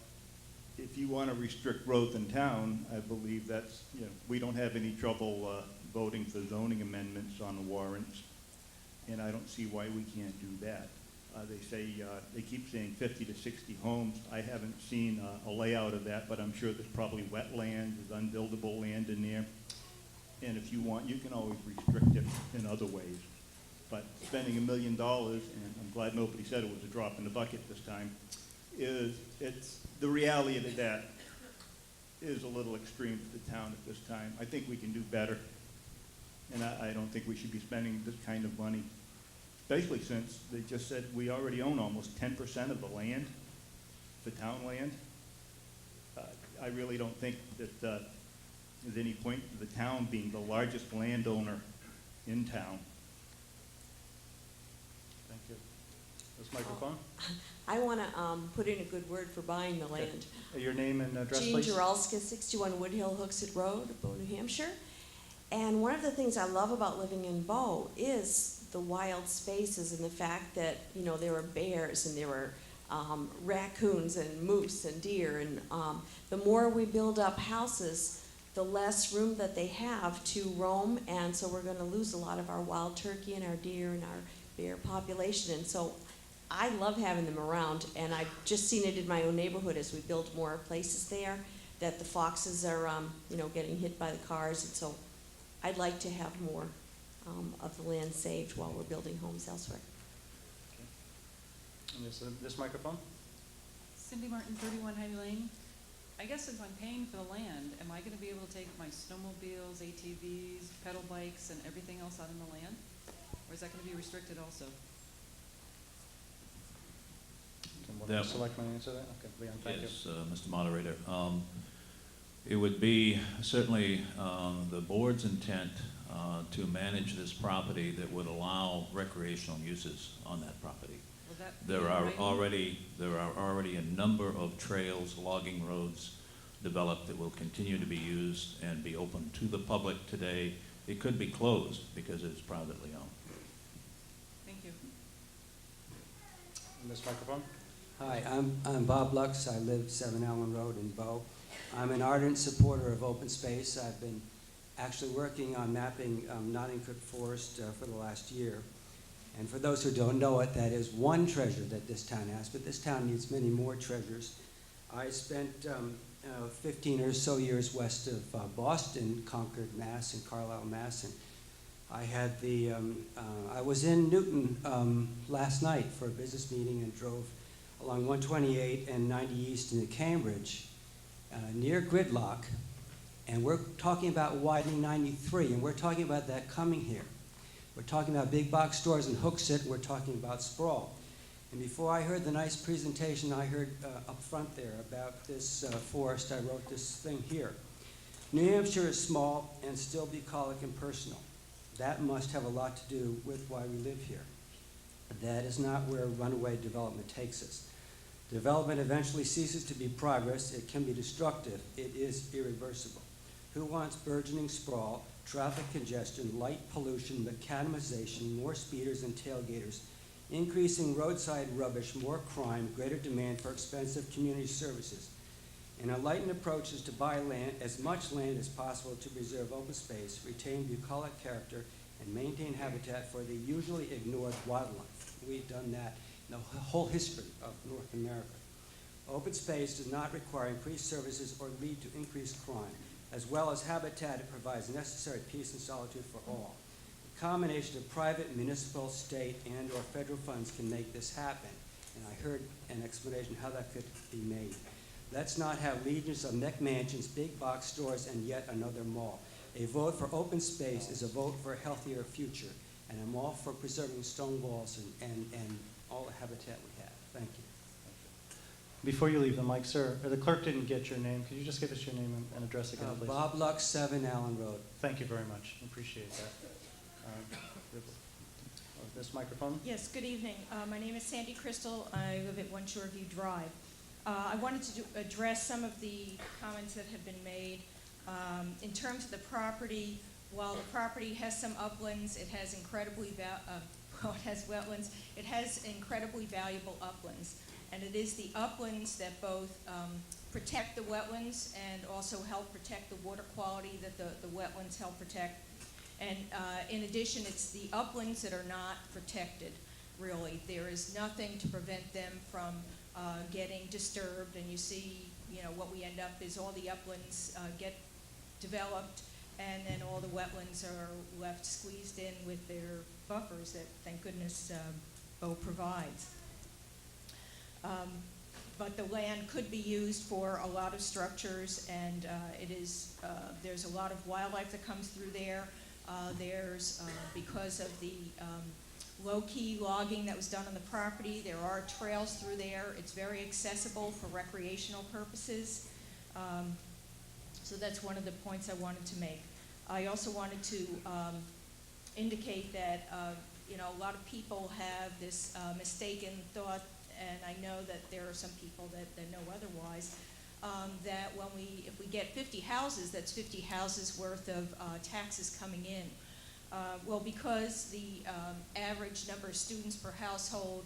if you want to restrict growth in town, I believe that's, we don't have any trouble voting for zoning amendments on the warrants, and I don't see why we can't do that. They keep saying 50 to 60 homes. I haven't seen a layout of that, but I'm sure there's probably wetland, there's unbuildable land in there. And if you want, you can always restrict it in other ways. But spending $1 million, and I'm glad nobody said it was a drop in the bucket this time, it's the reality of that is a little extreme for the town at this time. I think we can do better, and I don't think we should be spending this kind of money. Especially since they just said we already own almost 10% of the land, the town land. I really don't think that there's any point to the town being the largest landowner in town. Thank you. This microphone. I want to put in a good word for buying the land. Your name and address, Jean please. Jaralska, 61 Woodhill Hooksett Road, Bow, New Hampshire. And one of the things I love about living in Bow is the wild spaces and the fact that, you know, there are bears and there are raccoons and moose and deer. And the more we build up houses, the less room that they have to roam. And so we're going to lose a lot of our wild turkey and our deer and our bear population. And so I love having them around. And I've just seen it in my own neighborhood as we build more places there, that the foxes are, you know, getting hit by the cars. And so I'd like to have more of the land saved while we're building homes elsewhere. And this microphone? Cindy Martin, 31 Heidi Lane. I guess if I'm paying for the land, am I going to be able to take my snowmobiles, ATVs, pedal bikes, and everything else out in the land? Or is that going to be restricted also? Can one Yeah. of the selectmen answer that? Okay, Leon, thank you. Yes, Mr. Moderator. It would be certainly the board's intent to manage this property that would allow recreational uses on that property. Will that be There in are writing? already a number of trails, logging roads developed that will continue to be used and be open to the public today. It could be closed because it's privately owned. Thank you. And this microphone? Hi, I'm Bob Lux. I live 7 Allen Road in Bow. I'm an ardent supporter of open space. I've been actually working on mapping Nottingham Forest for the last year. And for those who don't know it, that is one treasure that this town has, but this town needs many more treasures. I spent 15 or so years west of Boston, Concord, Mass, and Carlisle, Mass. And I had I was in Newton last night for a business meeting and drove along 128 and 90 East into Cambridge, near Gridlock, and we're talking about widening 93, and we're talking about that coming here. We're talking about big box stores and Hooksett, we're talking about sprawl. And before I heard the nice presentation I heard up front there about this forest, I wrote this thing here. New Hampshire is small and still bucolic and personal. That must have a lot to do with why we live here. That is not where runaway development takes us. Development eventually ceases to be progress. It can be destructive. It is irreversible. Who wants burgeoning sprawl, traffic congestion, light pollution, macadamization, more speeders and tailgaters, increasing roadside rubbish, more crime, greater demand for expensive community services? An enlightened approach is to buy land, as much land as possible, to preserve open space, retain bucolic character, and maintain habitat for the usually ignored wildlife. We've done that in the whole history of North America. Open space does not require increased services or lead to increased crime. As well as habitat, it provides necessary peace and solitude for all. The combination of private, municipal, state, and or federal funds can make this happen. And I heard an explanation how that could be made. Let's not have legions of McMansions, big box stores, and yet another mall. A vote for open space is a vote for a healthier future. And I'm all for preserving stone walls and all the habitat we have. Thank you. Before you leave the mic, sir, the clerk didn't get your name. Could you just give us your name and address again, please? Bob Lux, 7 Allen Road. Thank you very much. Appreciate that. This microphone? Yes, good evening. My name is Sandy Crystal. I live at One Shoreview Drive. I wanted to address some of the comments that have been made. In terms of the property, while the property has some uplands, it has incredibly, it has wetlands, it has incredibly valuable uplands. And it is the uplands that both protect the wetlands and also help protect the water quality that the wetlands help protect. And in addition, it's the uplands that are not protected, really. There is nothing to prevent them from getting disturbed, and you see, you know, what we end up is all the uplands get developed, and then all the wetlands are left squeezed in with their buffers that, thank goodness, Bow provides. But the land could be used for a lot of structures, and there's a lot of wildlife that comes through there. Because of the low-key logging that was done on the property, there are trails through there. It's very accessible for recreational purposes. So that's one of the points I wanted to make. I also wanted to indicate that a lot of people have this mistaken thought, and I know that there are some people that know otherwise, that if we get 50 houses, that's 50 houses worth of taxes coming in. Well, because the average number of students per household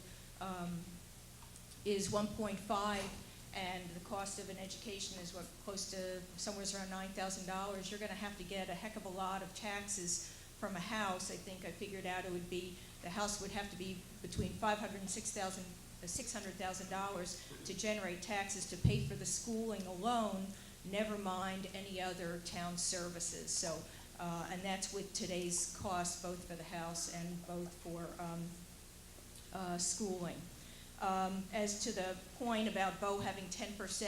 is 1.5, and the cost of an education is close to somewhere around $9,000, you're going to have to get a heck of a lot of taxes from a house. I think I figured out it would be, the house would have to be between $500,000 and $600,000 to generate taxes to pay for the schooling alone, never mind any other town services. So, and that's with today's costs, both for the house and both for schooling. As to the point about Bow having 10%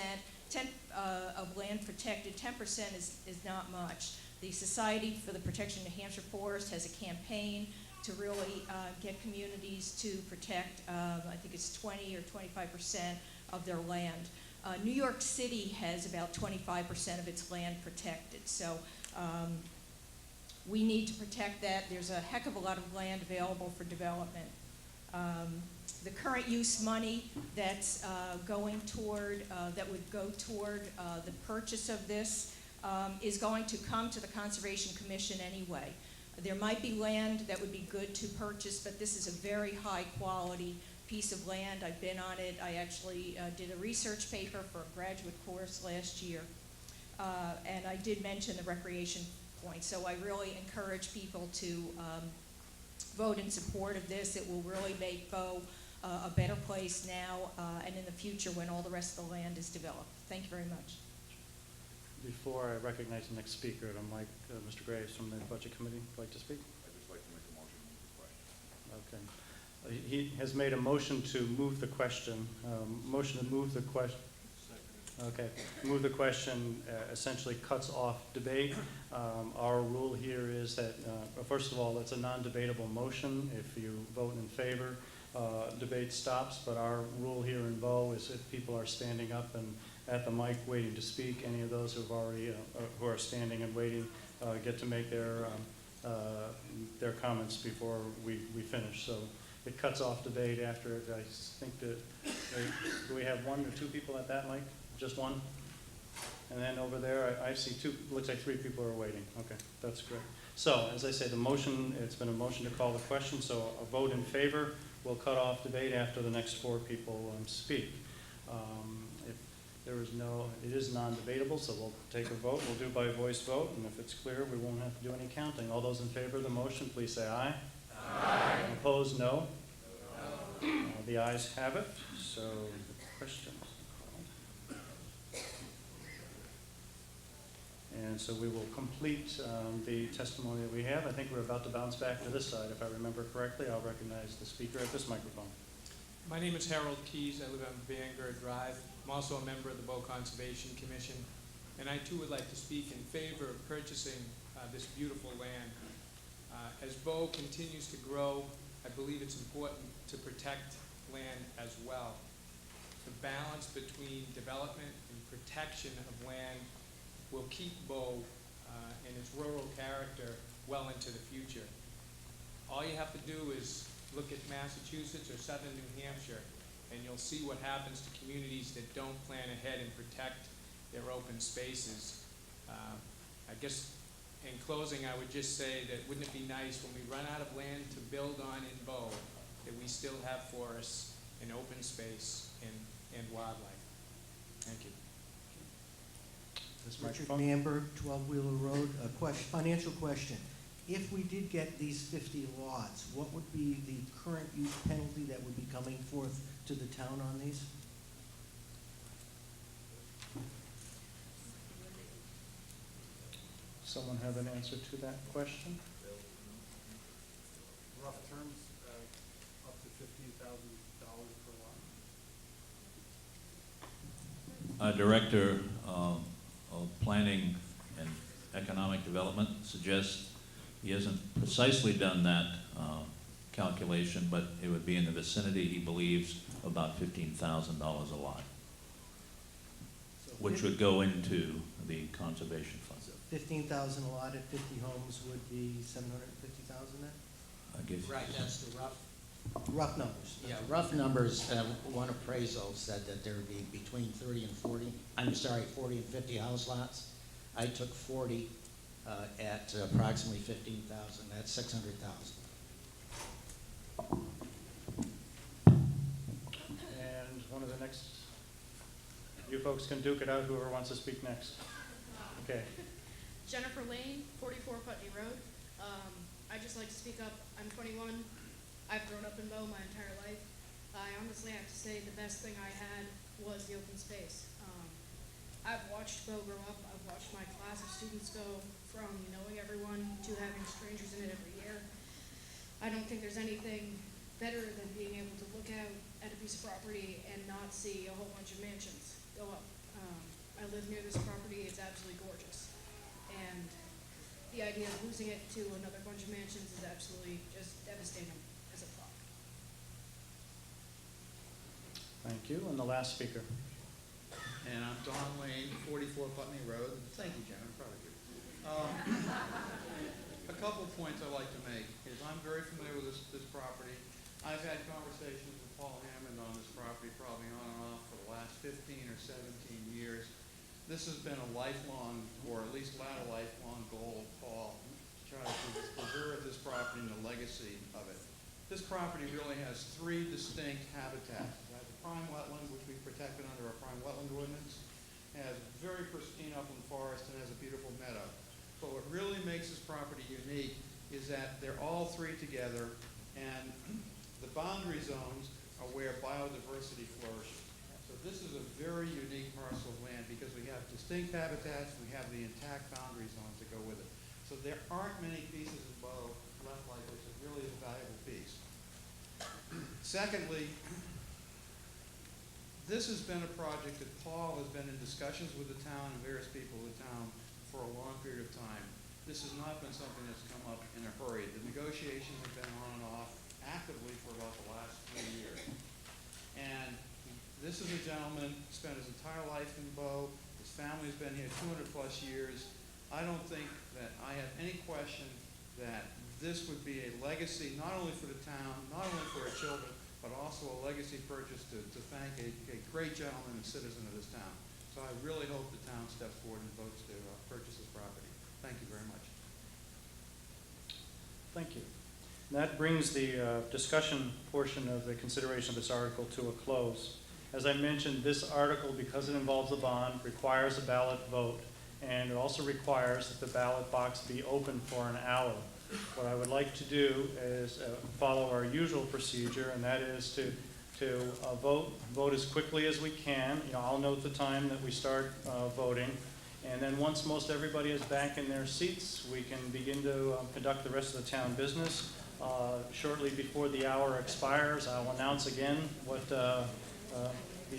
of land protected, 10% is not much. The Society for the Protection of New Hampshire Forest has a campaign to really get communities to protect, I think it's 20 or 25% of their land. New York City has about 25% of its land protected, so we need to protect that. There's a heck of a lot of land available for development. The current use money that's going toward, that would go toward the purchase of this is going to come to the Conservation Commission anyway. There might be land that would be good to purchase, but this is a very high quality piece of land. I've been on it. I actually did a research paper for a graduate course last year. And I did mention the recreation point. So I really encourage people to vote in support of this. It will really make Bow a better place now and in the future when all the rest of the land is developed. Thank you very much. Before I recognize the next speaker, I'd like Mr. Graves from the Budget Committee would like to speak. I'd just like to make a motion to move the question. Okay. He has made a motion to move the question. Motion to move the question. Okay. Move the question essentially cuts off debate. Our rule here is that, first of all, it's a non-debatable motion. If you vote in favor, debate stops. But our rule here in Bow is if people are standing up and at the mic waiting to speak, any of those who've already who are standing and waiting get to make their comments before we finish. So it cuts off debate after it. I think that do we have one or two people at that mic? Just one? And then over there, I see two. Looks like three people are waiting. Okay, that's great. So as I say, the motion. It's been a motion to call the question. So a vote in favor will cut off debate after the next four people speak. If there is no, it is non-debatable, so we'll take a vote. We'll do by voice vote, and if it's clear, we won't have to do any counting. All those in favor of the motion, please say aye. Aye. Opposed, no? No. The ayes have it. So the question is called. And so we will complete the testimony that we have. I think we're about to bounce back to this side. If I remember correctly, I'll recognize the speaker at this microphone. My name is Harold Keys. I live on Vanguard Drive. I'm also a member of the Bow Conservation Commission. And I too would like to speak in favor of purchasing this beautiful land. As Bow continues to grow, I believe it's important to protect land as well. The balance between development and protection of land will keep Bow and its rural character well into the future. All you have to do is look at Massachusetts or southern New Hampshire, and you'll see what happens to communities that don't plan ahead and protect their open spaces. I guess in closing, I would just say that wouldn't it be nice when we run out of land to build on in Bow, that we still have forests and open space and wildlife. Thank you. This Richard microphone. Manberg, 12 Wheeler Road. A financial question. If we did get these 50 lots, what would be the current use penalty that would be coming forth to the town on these? Someone have an answer to that question? Rough terms, up to $15,000 per lot. Director of Planning and Economic Development suggests he hasn't precisely done that calculation, but it would be in the vicinity, he believes, of about $15,000 a lot, which would go into the conservation fund. So 15,000 a lot at 50 homes would be 750,000 then? I guess. Right, that's the rough Rough numbers. Yeah, rough numbers, one appraisal said that there would be between 30 and 40, 40 and 50 house lots. I took 40 at approximately 15,000, that's 600,000. And one of the next, you folks can duke it out, whoever wants to speak next. Okay. Jennifer Lane, 44 Putney Road. I'd just like to speak up. I'm 21. I've grown up in Bow my entire life. I honestly have to say the best thing I had was the open space. I've watched Bow grow up. I've watched my class of students go from knowing everyone to having strangers in it every year. I don't think there's anything better than being able to look out at a piece of property and not see a whole bunch of mansions go up. I live near this property. It's absolutely gorgeous. And the idea of losing it to another bunch of mansions is absolutely just devastating as a thought. Thank you. And the last speaker. And I'm Don Lane, 44 Putney Road. Thank you, Jen, I'm proud of you. A couple points I'd like to make is I'm very familiar with this property. I've had conversations with Paul Hammond on this property probably on and off for the last 15 or 17 years. This has been a lifelong, or at least latter lifelong goal of Paul, to try to preserve this property and the legacy of it. This property really has three distinct habitats. It has a prime wetland, which we protected under our prime wetland ordinance. It has very pristine upland forest and has a beautiful meadow. But what really makes this property unique is that they're all three together, and the boundary zones are where biodiversity flourishes. So this is a very unique parcel of land because we have distinct habitats, we have the intact boundary zones that go with it. So there aren't many pieces of Bow left like this. It really is a valuable piece. Secondly, this has been a project that Paul has been in discussions with the town and various people in the town for a long period of time. This has not been something that's come up in a hurry. The negotiations have been on and off actively for about the last 3 years. And this is a gentleman who spent his entire life in Bow. His family's been here 200 plus years. I don't think that I have any question that this would be a legacy, not only for the town, not only for our children, but also a legacy purchase to thank a great gentleman and citizen of this town. So I really hope the town steps forward and votes to purchase this property. Thank you very much. Thank you. And that brings the discussion portion of the consideration of this article to a close. As I mentioned, this article, because it involves a bond, requires a ballot vote, and it also requires that the ballot box be open for an hour. What I would like to do is follow our usual procedure, and that is to vote as quickly as we can. I'll note the time that we start voting, and then once most everybody is back in their seats, we can begin to conduct the rest of the town business. Shortly before the hour expires, I'll announce again what the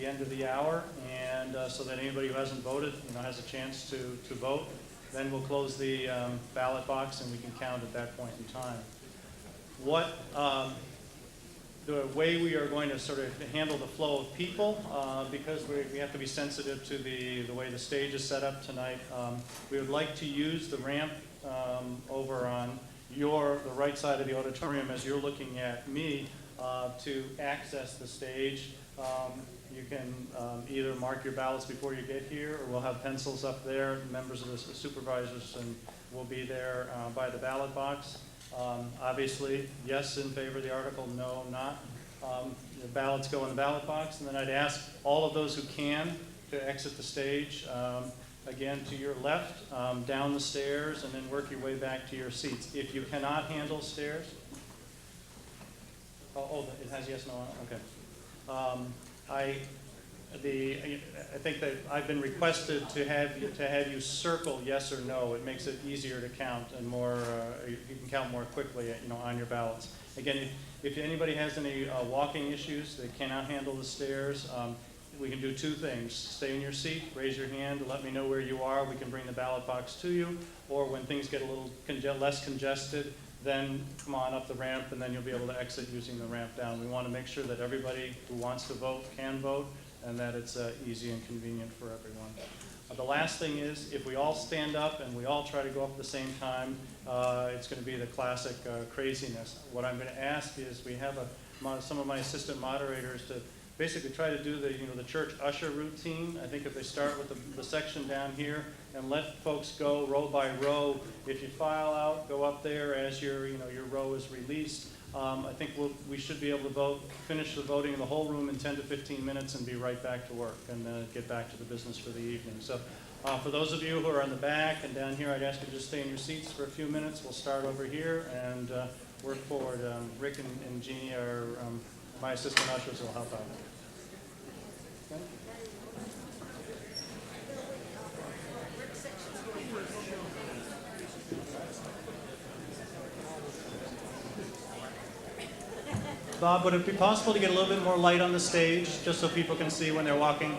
end of the hour, and so that anybody who hasn't voted has a chance to vote. Then we'll close the ballot box and we can count at that point in time. The way we are going to sort of handle the flow of people, because we have to be sensitive to the way the stage is set up tonight, we would like to use the ramp over on the right side of the auditorium as you're looking at me to access the stage. You can either mark your ballots before you get here, or we'll have pencils up there. Members of the supervisors will be there by the ballot box. Obviously, yes in favor of the article, no not. The ballots go in the ballot box, and then I'd ask all of those who can to exit the stage. Again, to your left, down the stairs, and then work your way back to your seats. If you cannot handle stairs, it has yes, no on it? Okay. I think that I've been requested to have you circle yes or no. It makes it easier to count and more. You can count more quickly, on your ballots. Again, if anybody has any walking issues, they cannot handle the stairs. We can do two things: stay in your seat, raise your hand, let me know where you are. We can bring the ballot box to you. Or when things get a little less congested, then come on up the ramp, and then you'll be able to exit using the ramp down. We want to make sure that everybody who wants to vote can vote, and that it's easy and convenient for everyone. The last thing is, if we all stand up and we all try to go up at the same time, it's going to be the classic craziness. What I'm going to ask is we have some of my assistant moderators to basically try to do the church usher routine. I think if they start with the section down here and let folks go row by row, if you file out, go up there as your row is released. I think we should be able to finish the voting in the whole room in 10 to 15 minutes and be right back to work and get back to the business for the evening. So for those of you who are in the back and down here, I'd ask you to just stay in your seats for a few minutes. We'll start over here and work forward. Rick and Jeannie are my assistant ushers will help out. Bob, would it be possible to get a little bit more light on the stage, just so people can see when they're walking?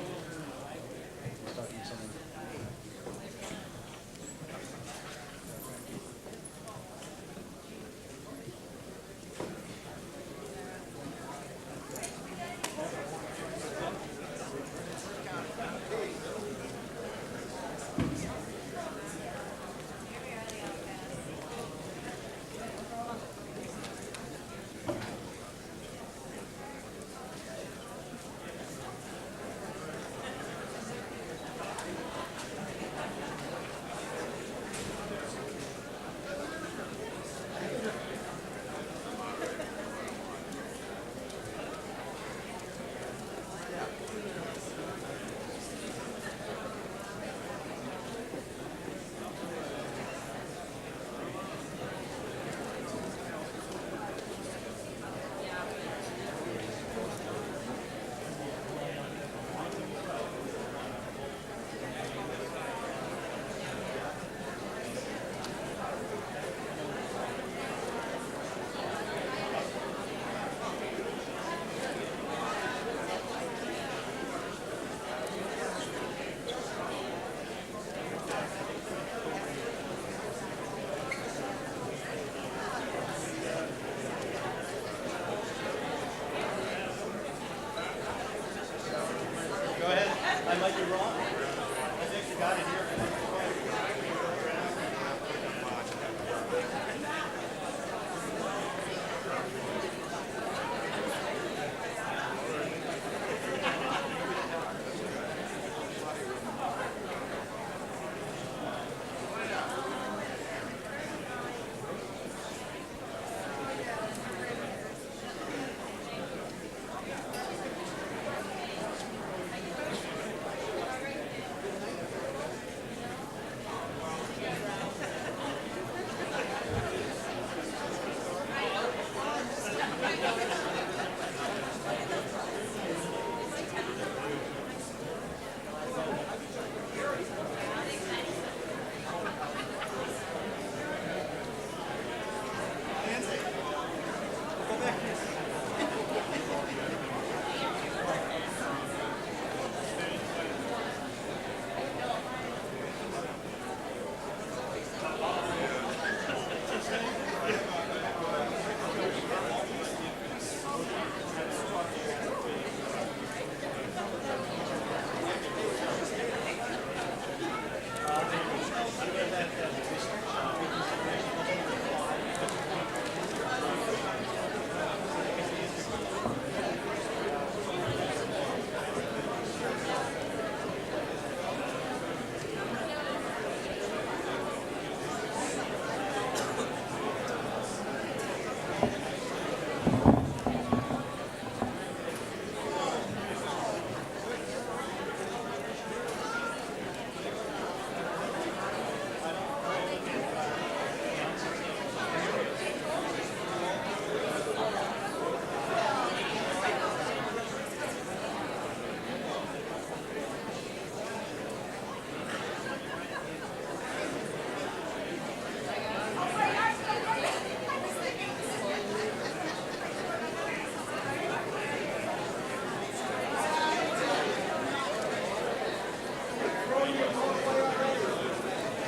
I might be wrong. I think you got it here.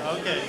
Okay.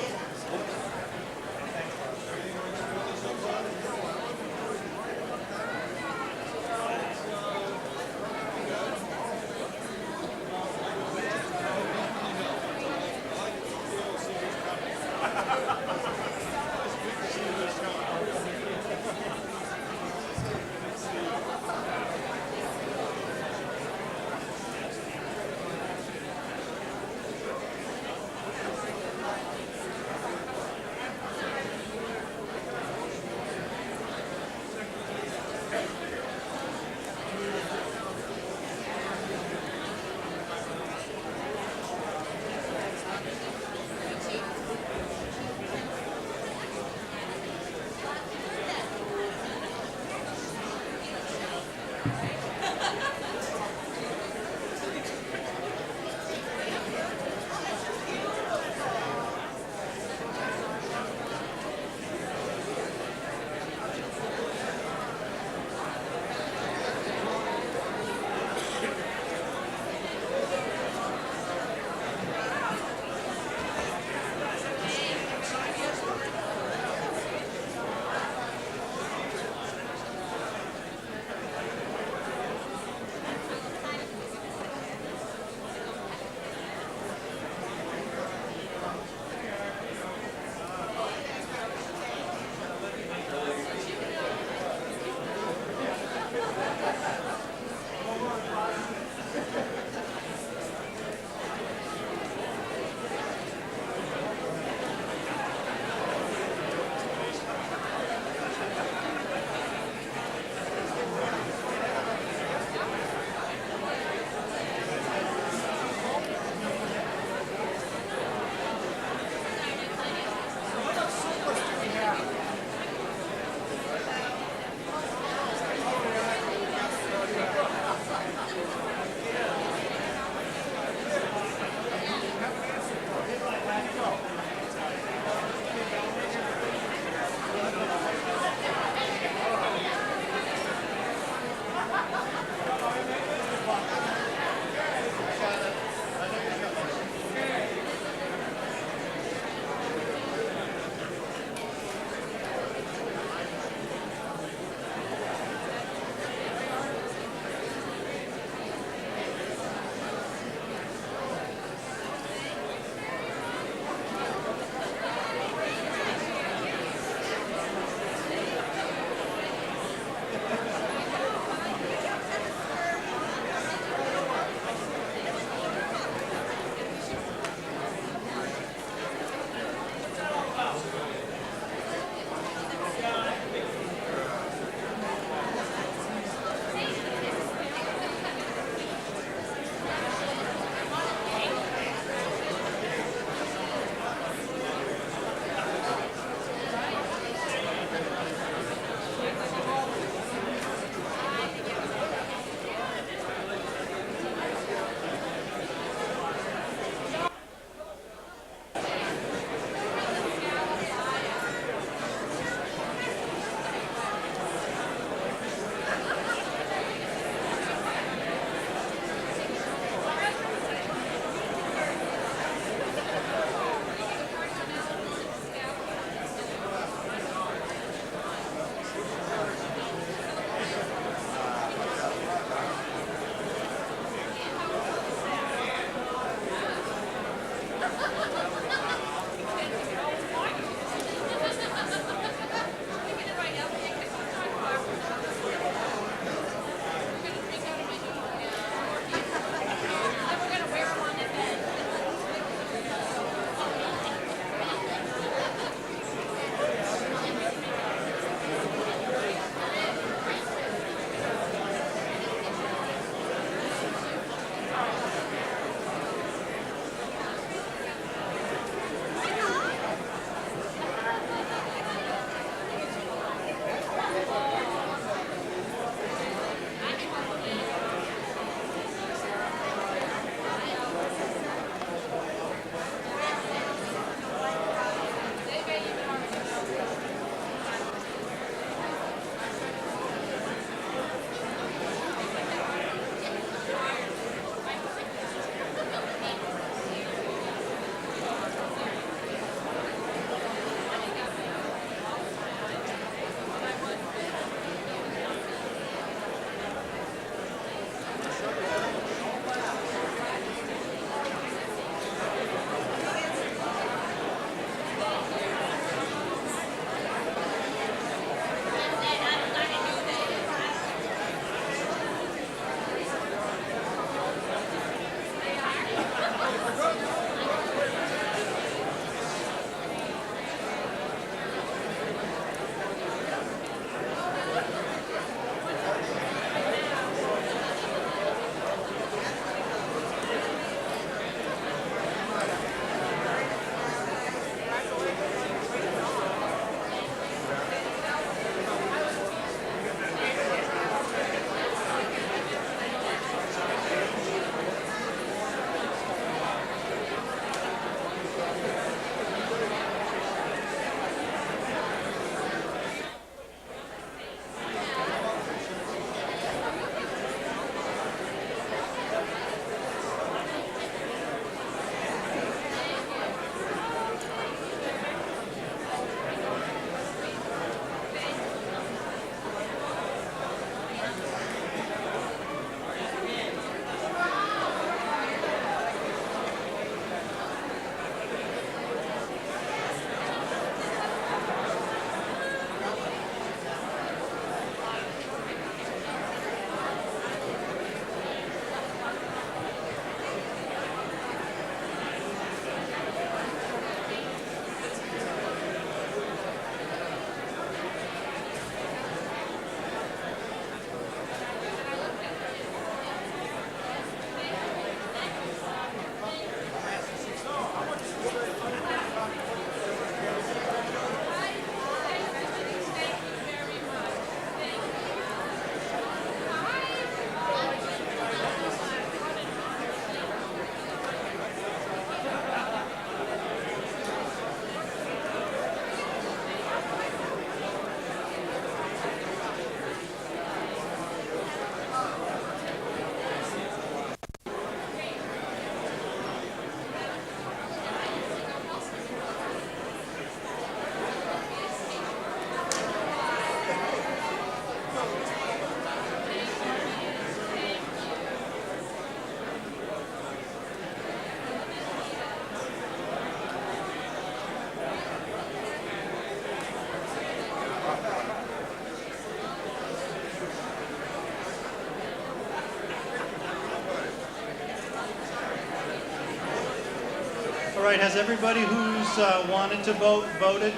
right, has everybody who's wanted to vote voted?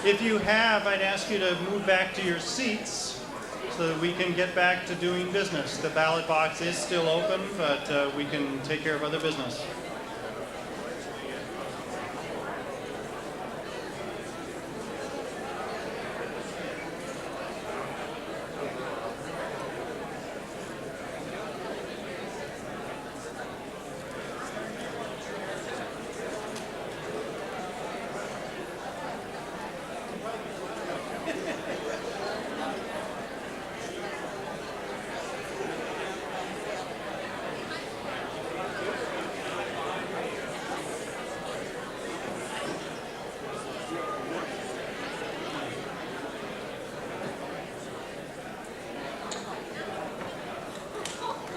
If you have, I'd ask you to move back to your seats so that we can get back to doing business. The ballot box is still open, but we can take care of other business.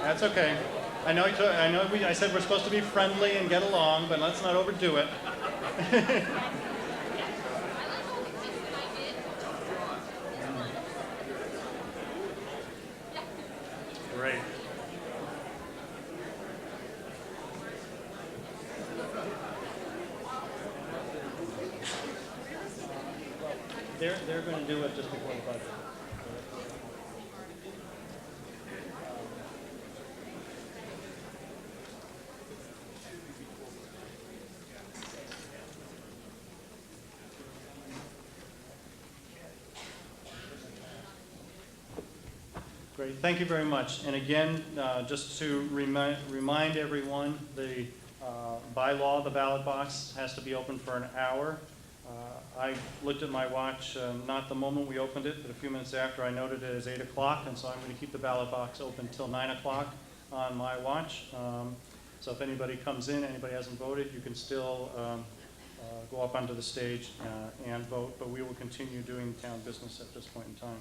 That's okay. I said we're supposed to be friendly and get along, but let's not overdo it. Great. They're going to do it just before the budget. Great, thank you very much. And again, just to remind everyone, the by law, the ballot box has to be open for an hour. I looked at my watch, not the moment we opened it, but a few minutes after. I noted it as 8 o'clock, and so I'm going to keep the ballot box open till 9 o'clock on my watch. So if anybody comes in, anybody hasn't voted, you can still go up onto the stage and vote, but we will continue doing town business at this point in time.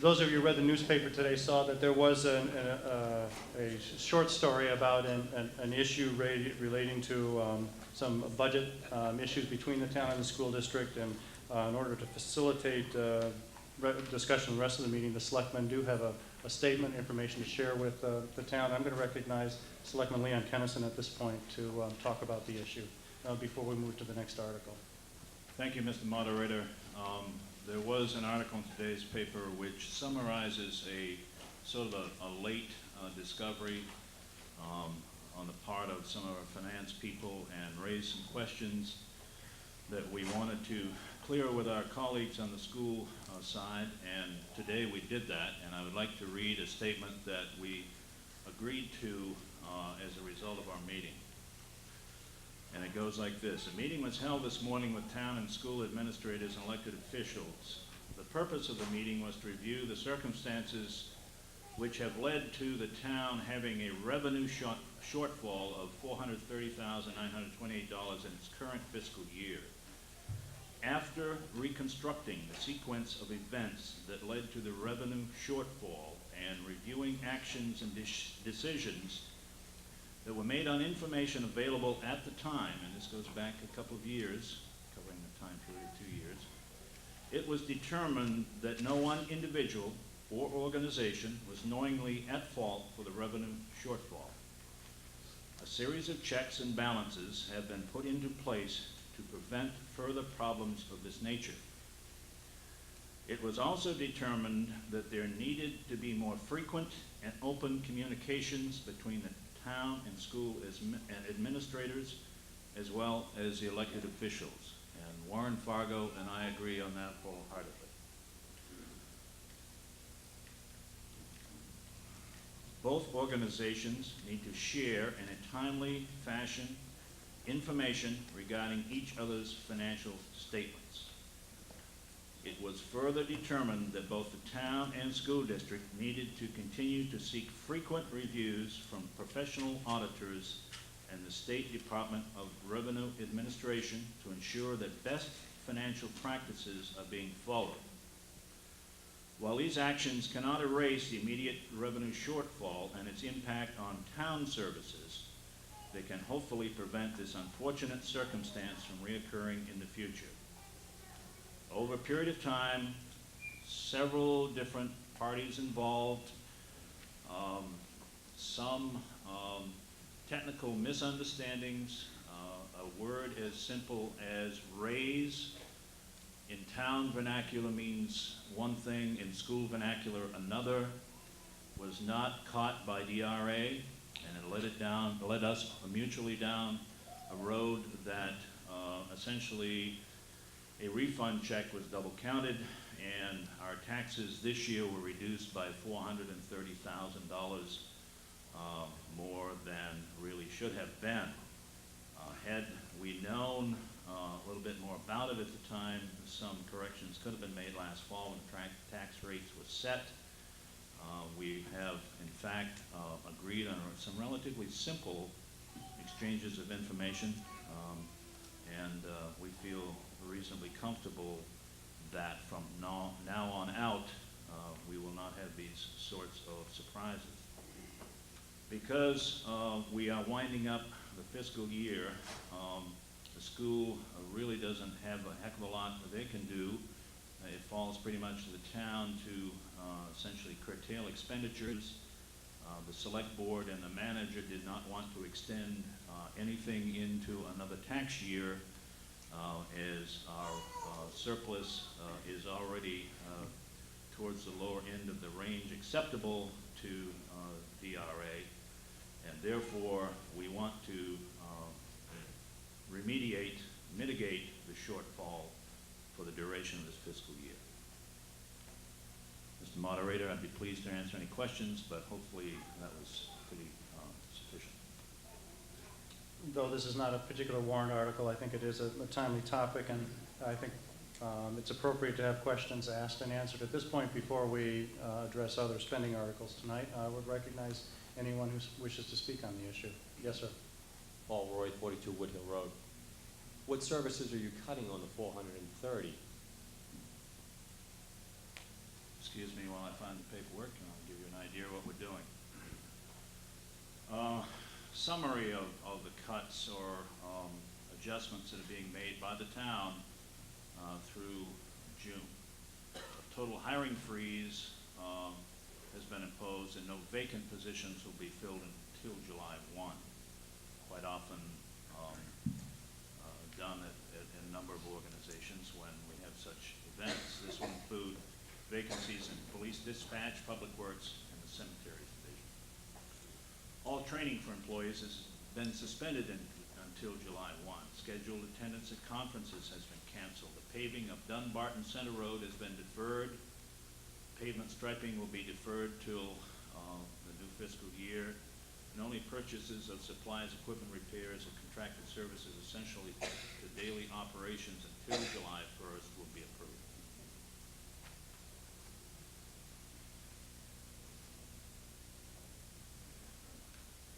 Those of you who read the newspaper today saw that there was a short story about an issue relating to some budget issues between the town and the school district, and in order to facilitate discussion the rest of the meeting, the selectmen do have a statement, information to share with the town. I'm going to recognize Selectman Leon Kennison at this point to talk about the issue before we move to the next article. Thank you, Mr. Moderator. There was an article in today's paper which summarizes a sort of a late discovery on the part of some of our finance people, and raised some questions that we wanted to clear with our colleagues on the school side, and today we did that, and I would like to read a statement that we agreed to as a result of our meeting. And it goes like this. A meeting was held this morning with town and school administrators and elected officials. The purpose of the meeting was to review the circumstances which have led to the town having a revenue shortfall of $430,928 in its current fiscal year. After reconstructing the sequence of events that led to the revenue shortfall and reviewing actions and decisions that were made on information available at the time, and this goes back a couple of years, covering the time period of 2 years, it was determined that no one individual or organization was knowingly at fault for the revenue shortfall. A series of checks and balances have been put into place to prevent further problems of this nature. It was also determined that there needed to be more frequent and open communications between the town and school administrators, as well as the elected officials. And Warren Fargo and I agree on that wholeheartedly. Both organizations need to share in a timely fashion information regarding each other's financial statements. It was further determined that both the town and school district needed to continue to seek frequent reviews from professional auditors and the State Department of Revenue Administration to ensure that best financial practices are being followed. While these actions cannot erase the immediate revenue shortfall and its impact on town services, they can hopefully prevent this unfortunate circumstance from reoccurring in the future. Over a period of time, several different parties involved, some technical misunderstandings, a word as simple as raise in town vernacular means one thing, in school vernacular another, was not caught by DRA, and it led us mutually down a road that essentially a refund check was double counted, and our taxes this year were reduced by $430,000 more than really should have been. Had we known a little bit more about it at the time, some corrections could have been made last fall when the tax rates were set. We have, in fact, agreed on some relatively simple exchanges of information, and we feel reasonably comfortable that from now on out, we will not have these sorts of surprises. Because we are winding up the fiscal year, the school really doesn't have a heck of a lot that they can do. It falls pretty much to the town to essentially curtail expenditures. The select board and the manager did not want to extend anything into another tax year, as our surplus is already towards the lower end of the range acceptable to DRA, and therefore we want to mitigate the shortfall for the duration of this fiscal year. Mr. Moderator, I'd be pleased to answer any questions, but hopefully that was pretty sufficient. Though this is not a particular warrant article, I think it is a timely topic, and I think it's appropriate to have questions asked and answered at this point before we address other spending articles tonight. I would recognize anyone who wishes to speak on the issue. Yes, sir. Paul Roy, 42 Woodhill Road. What services are you cutting on the 430? Excuse me while I find the paperwork, and I'll give you an idea of what we're doing. Summary of the cuts or adjustments that are being made by the town through June. A total hiring freeze has been imposed, and no vacant positions will be filled until July 1. Quite often done at a number of organizations when we have such events. This will include vacancies in police dispatch, public works, and the cemeteries division. All training for employees has been suspended until July 1. Scheduled attendance at conferences has been canceled. The paving of Dunbarton Center Road has been deferred. Pavement striping will be deferred till the new fiscal year. And only purchases of supplies, equipment repairs, and contracted services essentially to daily operations until July 1st will be approved.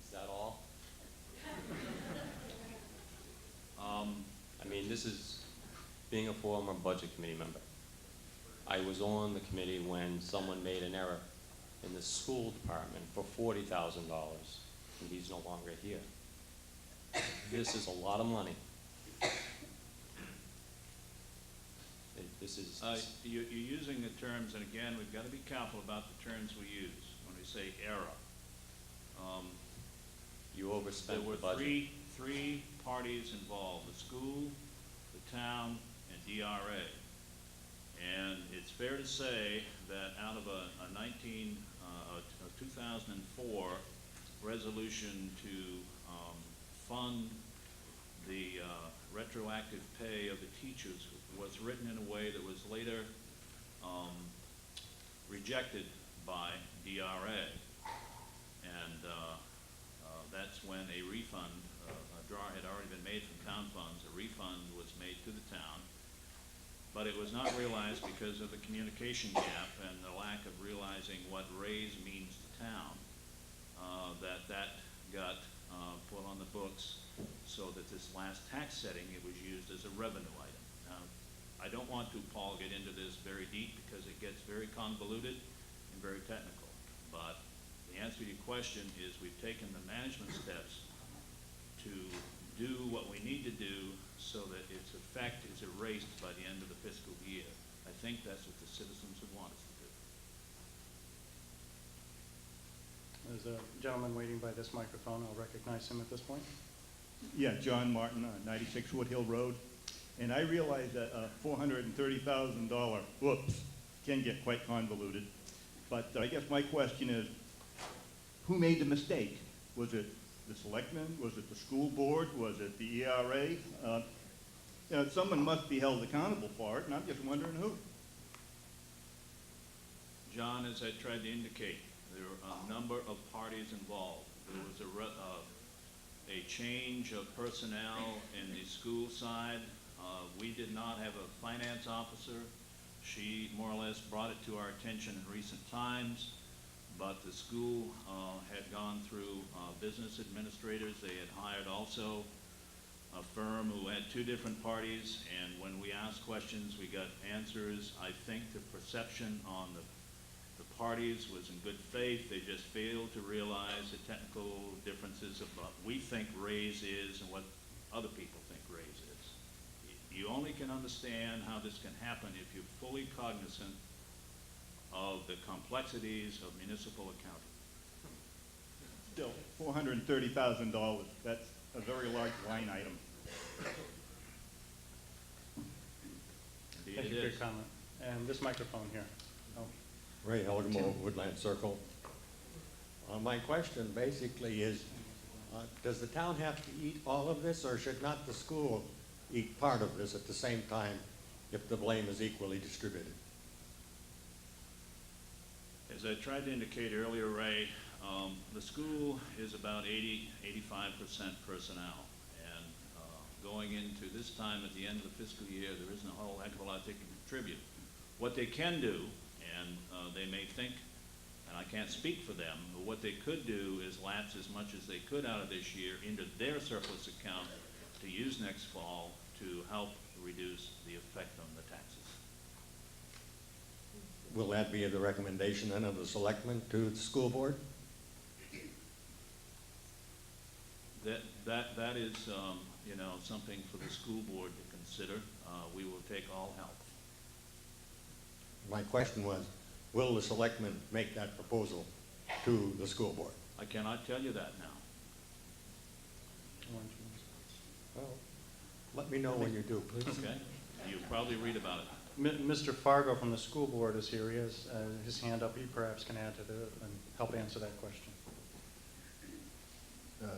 Is that all? I mean, this is being a former budget committee member. I was on the committee when someone made an error in the school department for $40,000, and he's no longer here. This is a lot of money. This is... You're using the terms, and again, we've got to be careful about the terms we use when we say error. You overspent the budget. There were three parties involved, the school, the town, and DRA. And it's fair to say that out of a 2004 resolution to fund the retroactive pay of the teachers was written in a way that was later rejected by DRA. And that's when a refund, a draw had already been made from town funds, a refund was made to the town. But it was not realized because of the communication gap and the lack of realizing what raise means to town, that got put on the books so that this last tax setting, it was used as a revenue item. Now, I don't want to, Paul, get into this very deep because it gets very convoluted and very technical. But the answer to your question is we've taken the management steps to do what we need to do so that its effect is erased by the end of the fiscal year. I think that's what the citizens would want us to do. There's a gentleman waiting by this microphone. I'll recognize him at this point. Yeah, John Martin, 96 Woodhill Road. And I realize that $430,000, whoops, can get quite convoluted. But I guess my question is, who made the mistake? Was it the selectmen? Was it the school board? Was it the ERA? Someone must be held accountable for it, and I'm just wondering who. John, as I tried to indicate, there were a number of parties involved. There was a change of personnel in the school side. We did not have a finance officer. She more or less brought it to our attention in recent times, but the school had gone through business administrators. They had hired also a firm who had two different parties, and when we asked questions, we got answers. I think the perception on the parties was in good faith. They just failed to realize the technical differences of what we think raise is and what other people think raise is. You only can understand how this can happen if you're fully cognizant of the complexities of municipal accounting. Still, $430,000, that's a very large line item. Indeed Thank it you for your is. comment. And this microphone here. Oh. Ray Helgamo, Woodland Circle. My question basically is, does the town have to eat all of this, or should not the school eat part of this at the same time if the blame is equally distributed? As I tried to indicate earlier, Ray, the school is about 85% personnel. And going into this time at the end of the fiscal year, there isn't a whole heck of a lot they can contribute. What they can do, and they may think, and I can't speak for them, but what they could do is lapse as much as they could out of this year into their surplus account to use next fall to help reduce the effect on the taxes. Will that be the recommendation then of the selectmen to the school board? That is, something for the school board to consider. We will take all help. My question was, will the selectmen make that proposal to the school board? I cannot tell you that now. Well, let me know when you do, please. Okay. You'll probably read about it. Mr. Fargo from the school board is here. He has his hand up. He perhaps can add to it and help answer that question.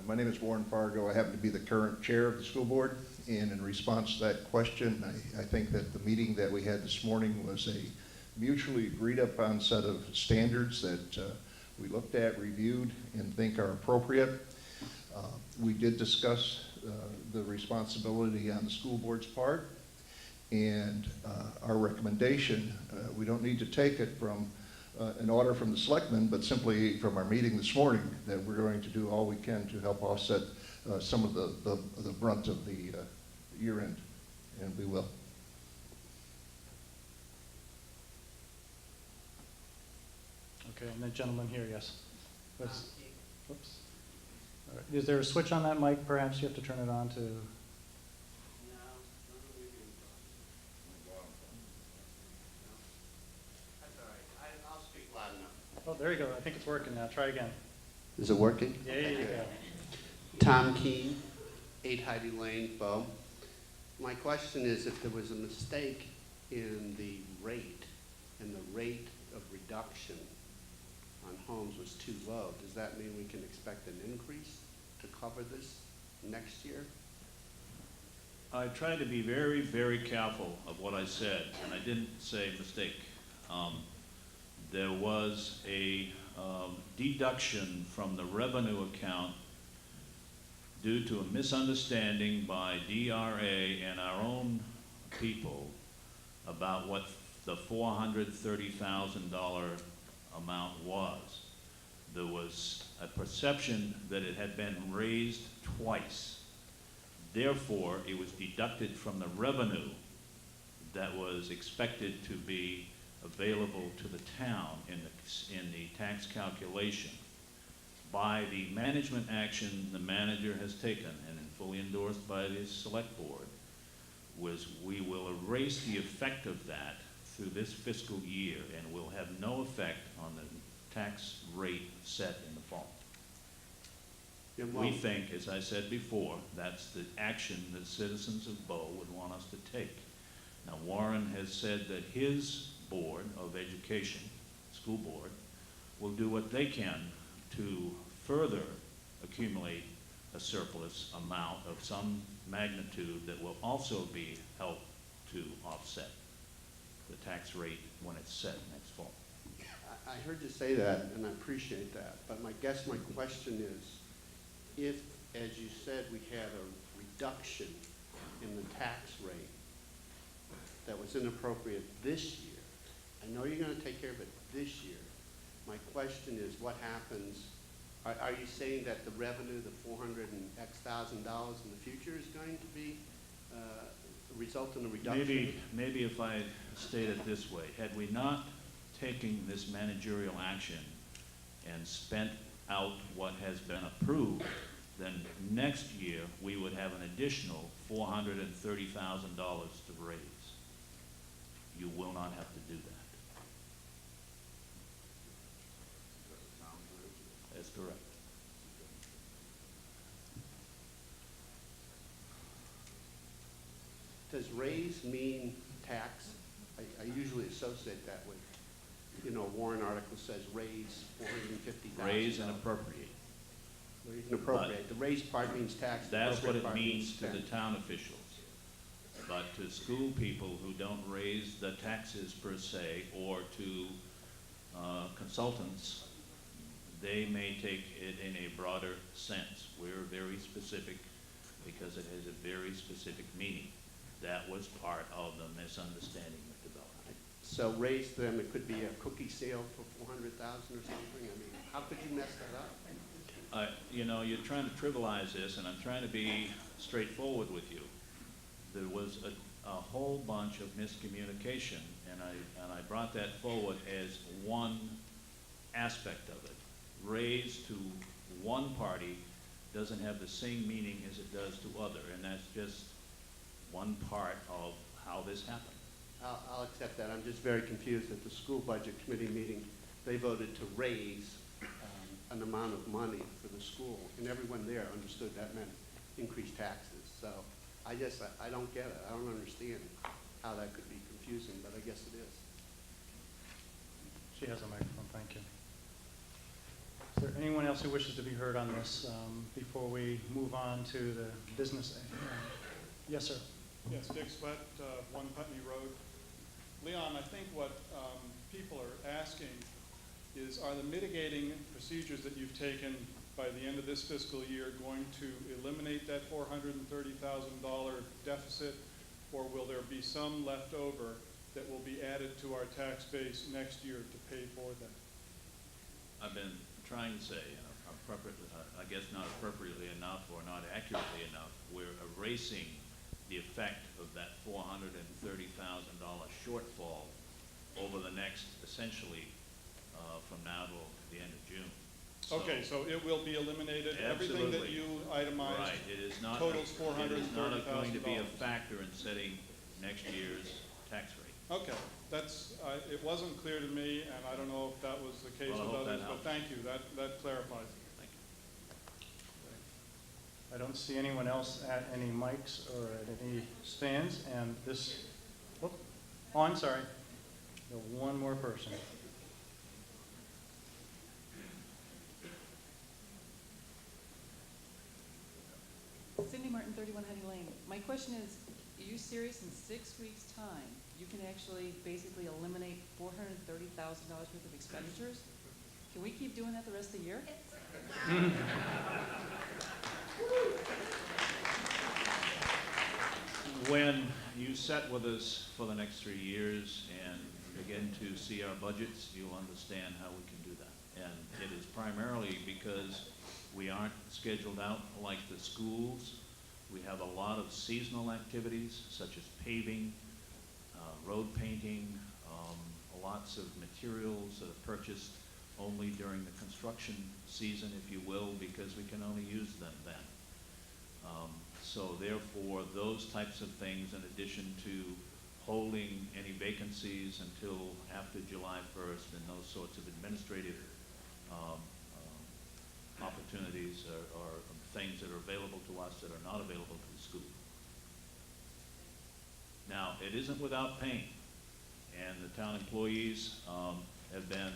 My name is Warren Fargo. I happen to be the current chair of the school board. And in response to that question, I think that the meeting that we had this morning was a mutually agreed upon set of standards that we looked at, reviewed, and think are appropriate. We did discuss the responsibility on the school board's part, and our recommendation, we don't need to take it from an order from the selectmen, but simply from our meeting this morning, that we're going to do all we can to help offset some of the brunt of the year end, and we will. Okay, and the gentleman here, yes. Oops. All right. Is there a switch on that mic? Perhaps you have to turn it on to. I'll speak loud enough. Oh, there you go. I think it's working now. Try again. Is it working? There you go. Tom Keene, 8 Heidi Lane, Bow. My question is, if there was a mistake in the rate, and the rate of reduction on homes was too low, does that mean we can expect an increase to cover this next year? I tried to be very, very careful of what I said, and I didn't say mistake. There was a deduction from the revenue account due to a misunderstanding by DRA and our own people about what the $430,000 amount was. There was a perception that it had been raised twice. Therefore, it was deducted from the revenue that was expected to be available to the town in the tax calculation. By the management action the manager has taken and fully endorsed by the select board, was we will erase the effect of that through this fiscal year and will have no effect on the tax rate set in the fall. Yeah, We think, as I said before, that's the action that citizens of Bow would want us to take. Now, Warren has said that his Board of Education, school board, will do what they can to further accumulate a surplus amount of some magnitude that will also be helped to offset the tax rate when it's set next fall. I heard you say that, and I appreciate that, but my question is, if, as you said, we had a reduction in the tax rate that was inappropriate this year, I know you're gonna take care of it this year. My question is, what happens, are you saying that the revenue, the 400 and X thousand dollars in the future is going to be, result in a reduction? Maybe if I state it this way, had we not taken this managerial action and spent out what has been approved, then next year we would have an additional $430,000 to raise. You will not have to do that. That's correct. Does raise mean tax? I usually associate that with, you know, a warrant article says raise $450,000. Raise and appropriate. Raise and appropriate. The raise part means tax. the That's what appropriate it part means to the spend. town officials. But to school people who don't raise the taxes per se, or to consultants, they may take it in a broader sense. We're very specific because it has a very specific meaning. That was part of the misunderstanding that developed. So raise them, it could be a cookie sale for $400,000 or something? I mean, how could you mess that up? You know, you're trying to trivialize this, and I'm trying to be straightforward with you. There was a whole bunch of miscommunication, and I brought that forward as one aspect of it. Raise to one party doesn't have the same meaning as it does to other, and that's just one part of how this happened. I'll accept that. I'm just very confused at the school budget committee meeting. They voted to raise an amount of money for the school, and everyone there understood that meant increased taxes. So I don't get it. I don't understand how that could be confusing, but I guess it is. She has a microphone, thank you. Is there anyone else who wishes to be heard on this before we move on to the business? Yes, sir. Yes, Dick Sweat, 1 Putney Road. Leon, I think what people are asking is, are the mitigating procedures that you've taken by the end of this fiscal year going to eliminate that $430,000 deficit, or will there be some left over that will be added to our tax base next year to pay for that? I've been trying to say, I guess not appropriately enough or not accurately enough, we're erasing the effect of that $430,000 shortfall over the next, essentially, from now to the end of June. So Okay, so it will be eliminated. Everything that absolutely. you itemized Right, it is not, totals it is not going to be a $430,000. factor in setting next year's tax rate. Okay, it wasn't clear to me, and I don't know if that was the case Well, I with hope that others, but helps. thank you, that clarifies it. Thank you. I don't see anyone else at any mics or at any stands, and this, oh, I'm sorry. One more person. Cindy Martin, 31 Honey Lane. My question is, are you serious? In 6 weeks' time, you can actually basically eliminate $430,000 worth of expenditures? Can we keep doing that the rest of the year? When you set with us for the next 3 years and begin to see our budgets, you'll understand how we can do that. And it is primarily because we aren't scheduled out like the schools. We have a lot of seasonal activities, such as paving, road painting, lots of materials that are purchased only during the construction season, if you will, because we can only use them then. So therefore, those types of things, in addition to holding any vacancies until after July 1st and those sorts of administrative opportunities are things that are available to us that are not available to the school. Now, it isn't without pain, and the town employees have been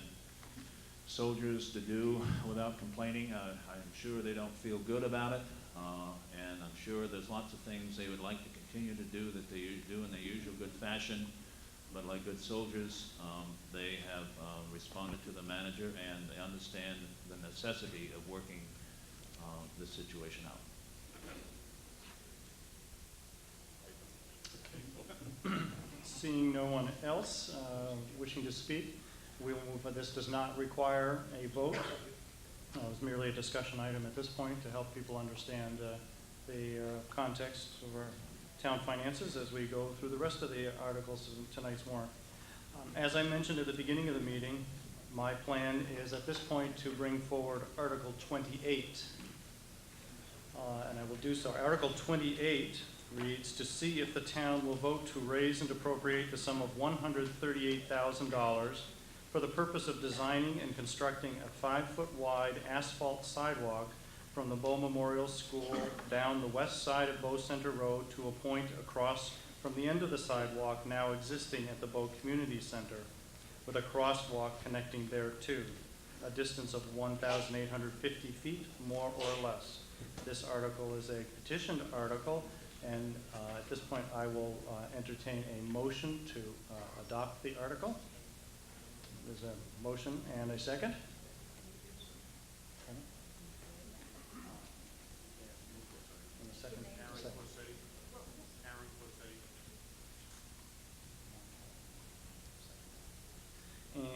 soldiers to do without complaining. I'm sure they don't feel good about it, and I'm sure there's lots of things they would like to continue to do that they do in their usual good fashion, but like good soldiers, they have responded to the manager, and they understand the necessity of working this situation out. Seeing no one else wishing to speak, we will move. This does not require a vote. It's merely a discussion item at this point to help people understand the context of our town finances as we go through the rest of the articles in tonight's warrant. As I mentioned at the beginning of the meeting, my plan is at this point to bring forward Article 28. And I will do so. Article 28 reads, to see if the town will vote to raise and appropriate the sum of $138,000 for the purpose of designing and constructing a 5-foot wide asphalt sidewalk from the Bow Memorial School down the west side of Bow Center Road to a point across from the end of the sidewalk now existing at the Bow Community Center, with a crosswalk connecting thereto, a distance of 1,850 feet, more or less. This article is a petitioned article, and at this point I will entertain a motion to adopt the article. There's a motion and a second.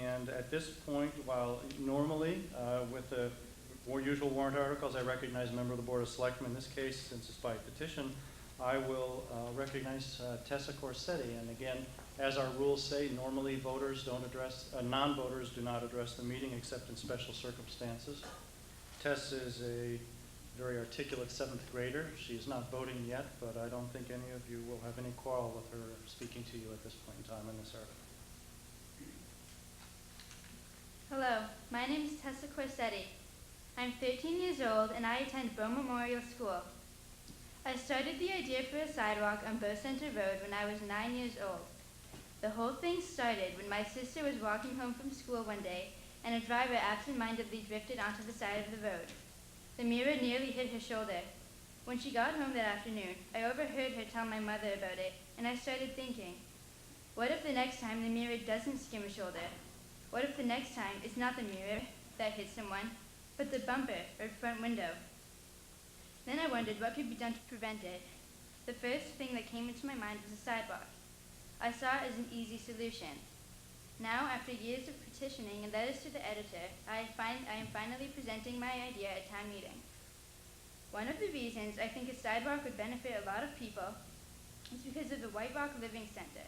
And at this point, while normally with the more usual warrant articles, I recognize a member of the Board of Selectmen. In this case, since it's by petition, I will recognize Tessa Corsetti. And again, as our rules say, normally voters don't address, non-voters do not address the meeting except in special circumstances. Tess is a very articulate 7th grader. She is not voting yet, but I don't think any of you will have any quarrel with her speaking to you at this point in time in this article. Hello, my name is Tessa Corsetti. I'm 13 years old and I attend Bow Memorial School. I started the idea for a sidewalk on Bow Center Road when I was 9 years old. The whole thing started when my sister was walking home from school one day and a driver absent-mindedly drifted onto the side of the road. The mirror nearly hit her shoulder. When she got home that afternoon, I overheard her tell my mother about it, and I started thinking, what if the next time the mirror doesn't skim a shoulder? What if the next time it's not the mirror that hits someone, but the bumper or front window? Then I wondered what could be done to prevent it. The first thing that came into my mind was a sidewalk. I saw it as an easy solution. Now, after years of petitioning and letters to the editor, I am finally presenting my idea at town meeting. One of the reasons I think a sidewalk would benefit a lot of people is because of the White Rock Living Center.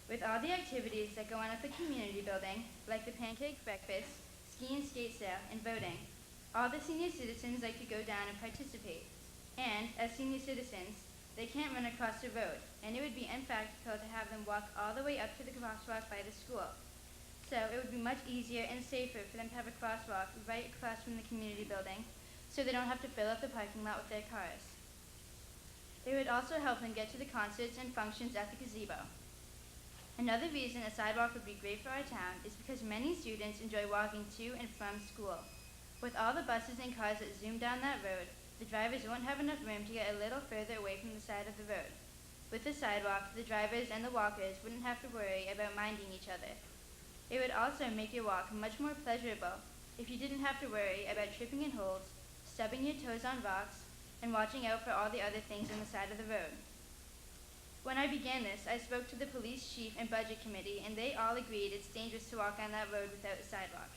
With all the activities that go on at the community building, like the pancake breakfast, ski and skate sale, and voting, all the senior citizens like to go down and participate. And, as senior citizens, they can't run across the road, and it would be impractical to have them walk all the way up to the crosswalk by the school. So it would be much easier and safer for them to have a crosswalk right across from the community building, so they don't have to fill up the parking lot with their cars. It would also help them get to the concerts and functions at the gazebo. Another reason a sidewalk would be great for our town is because many students enjoy walking to and from school. With all the buses and cars that zoom down that road, the drivers won't have enough room to get a little further away from the side of the road. With the sidewalk, the drivers and the walkers wouldn't have to worry about minding each other. It would also make your walk much more pleasurable if you didn't have to worry about tripping in holes, stubbing your toes on rocks, and watching out for all the other things on the side of the road. When I began this, I spoke to the police chief and budget committee, and they all agreed it's dangerous to walk on that road without a sidewalk.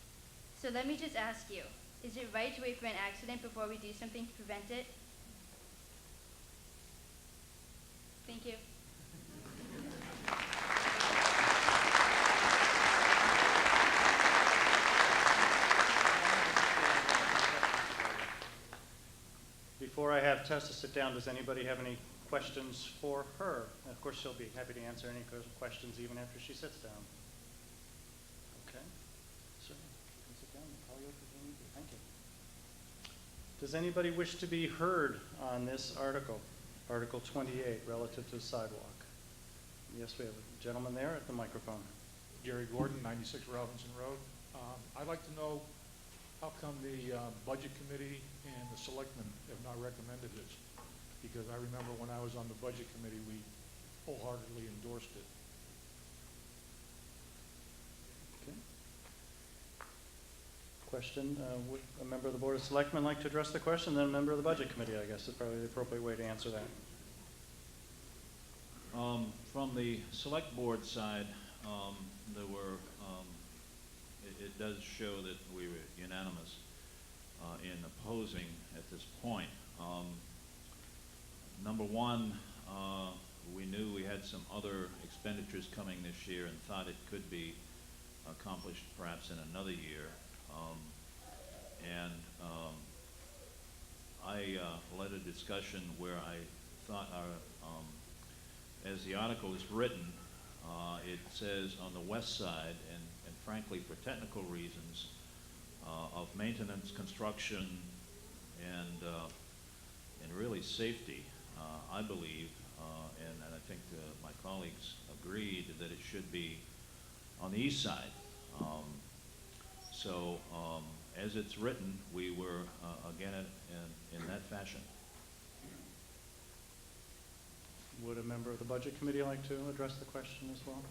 So let me just ask you, is it right to wait for an accident before we do something to prevent it? Thank you. Before I have Tessa sit down, does anybody have any questions for her? And of course, she'll be happy to answer any questions even after she sits down. Okay. So, you can sit down and call you up if you need to. Thank you. Does anybody wish to be heard on this article, Article 28, relative to the sidewalk? Yes, we have a gentleman there at the microphone. Gary Gordon, 96 Robinson Road. I'd like to know how come the Budget Committee and the Selectmen have not recommended this? Because I remember when I was on the Budget Committee, we wholeheartedly endorsed it. Okay. Question, would a member of the Board of Selectmen like to address the question? Then a member of the Budget Committee, I guess, is probably the appropriate way to answer that. From the Select Board side, there were, it does show that we were unanimous in opposing at this point. Number one, we knew we had some other expenditures coming this year and thought it could be accomplished perhaps in another year. I led a discussion where I thought as the article is written, it says on the west side, and frankly for technical reasons, of maintenance, construction, and really safety, I believe, and I think my colleagues agreed that it should be on the east side. As it's written, we were again in that fashion. Would a member of the Budget Committee like to address the question as well?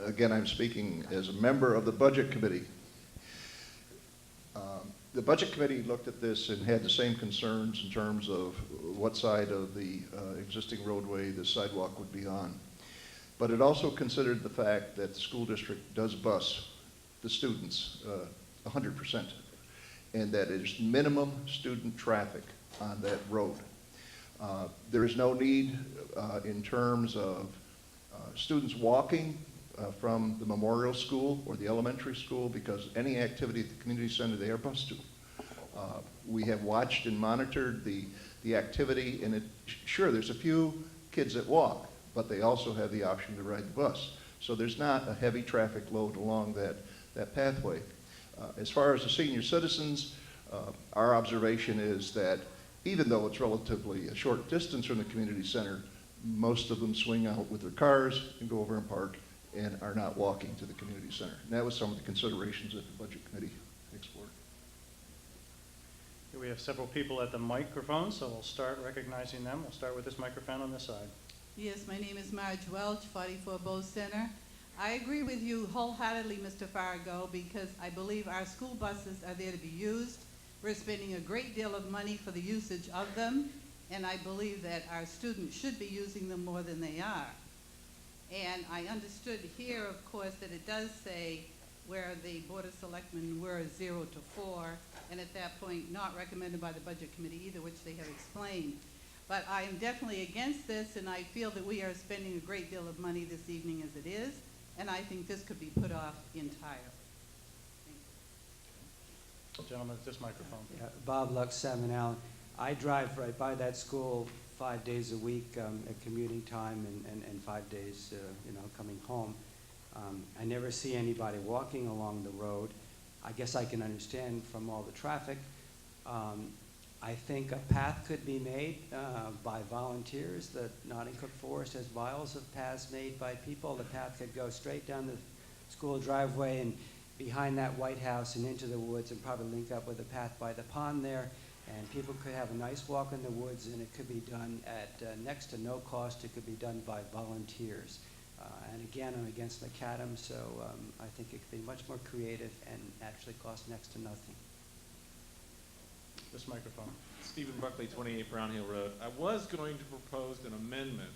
Again, I'm speaking as a member of the Budget Committee. The Budget Committee looked at this and had the same concerns in terms of what side of the existing roadway the sidewalk would be on. But it also considered the fact that the school district does bus the students 100%, and that there's minimum student traffic on that road. There is no need in terms of students walking from the Memorial School or the elementary school, because any activity at the community center they are bused to. We have watched and monitored the activity, and sure, there's a few kids that walk, but they also have the option to ride the bus. So there's not a heavy traffic load along that pathway. As far as the senior citizens, our observation is that even though it's relatively a short distance from the community center, most of them swing out with their cars and go over and park and are not walking to the community center. And that was some of the considerations that the Budget Committee explored. Here we have several people at the microphone, so we'll start recognizing them. We'll start with this microphone on this side. Yes, my name is Marge Welch, 44 Bow Center. I agree with you wholeheartedly, Mr. Fargo, because I believe our school buses are there to be used. We're spending a great deal of money for the usage of them, and I believe that our students should be using them more than they are. And I understood here, of course, that it does say where the Board of Selectmen were 0 to 4, and at that point not recommended by the Budget Committee either, which they have explained. But I am definitely against this, and I feel that we are spending a great deal of money this evening as it is, and I think this could be put off entirely. Gentleman at this microphone. Yeah, Bob Lux, Salmon Allen. I drive right by that school 5 days a week at commuting time and 5 days, coming home. I never see anybody walking along the road. I guess I can understand from all the traffic. I think a path could be made by volunteers. That Nottingham Forest has miles of paths made by people. The path could go straight down the school driveway and behind that White House and into the woods, and probably link up with a path by the pond there. And people could have a nice walk in the woods, and it could be done at next to no cost. It could be done by volunteers. And again, I'm against macadam, so I think it could be much more creative and actually cost next to nothing. This microphone. Stephen Buckley, 28 Brown Hill Road. I was going to propose an amendment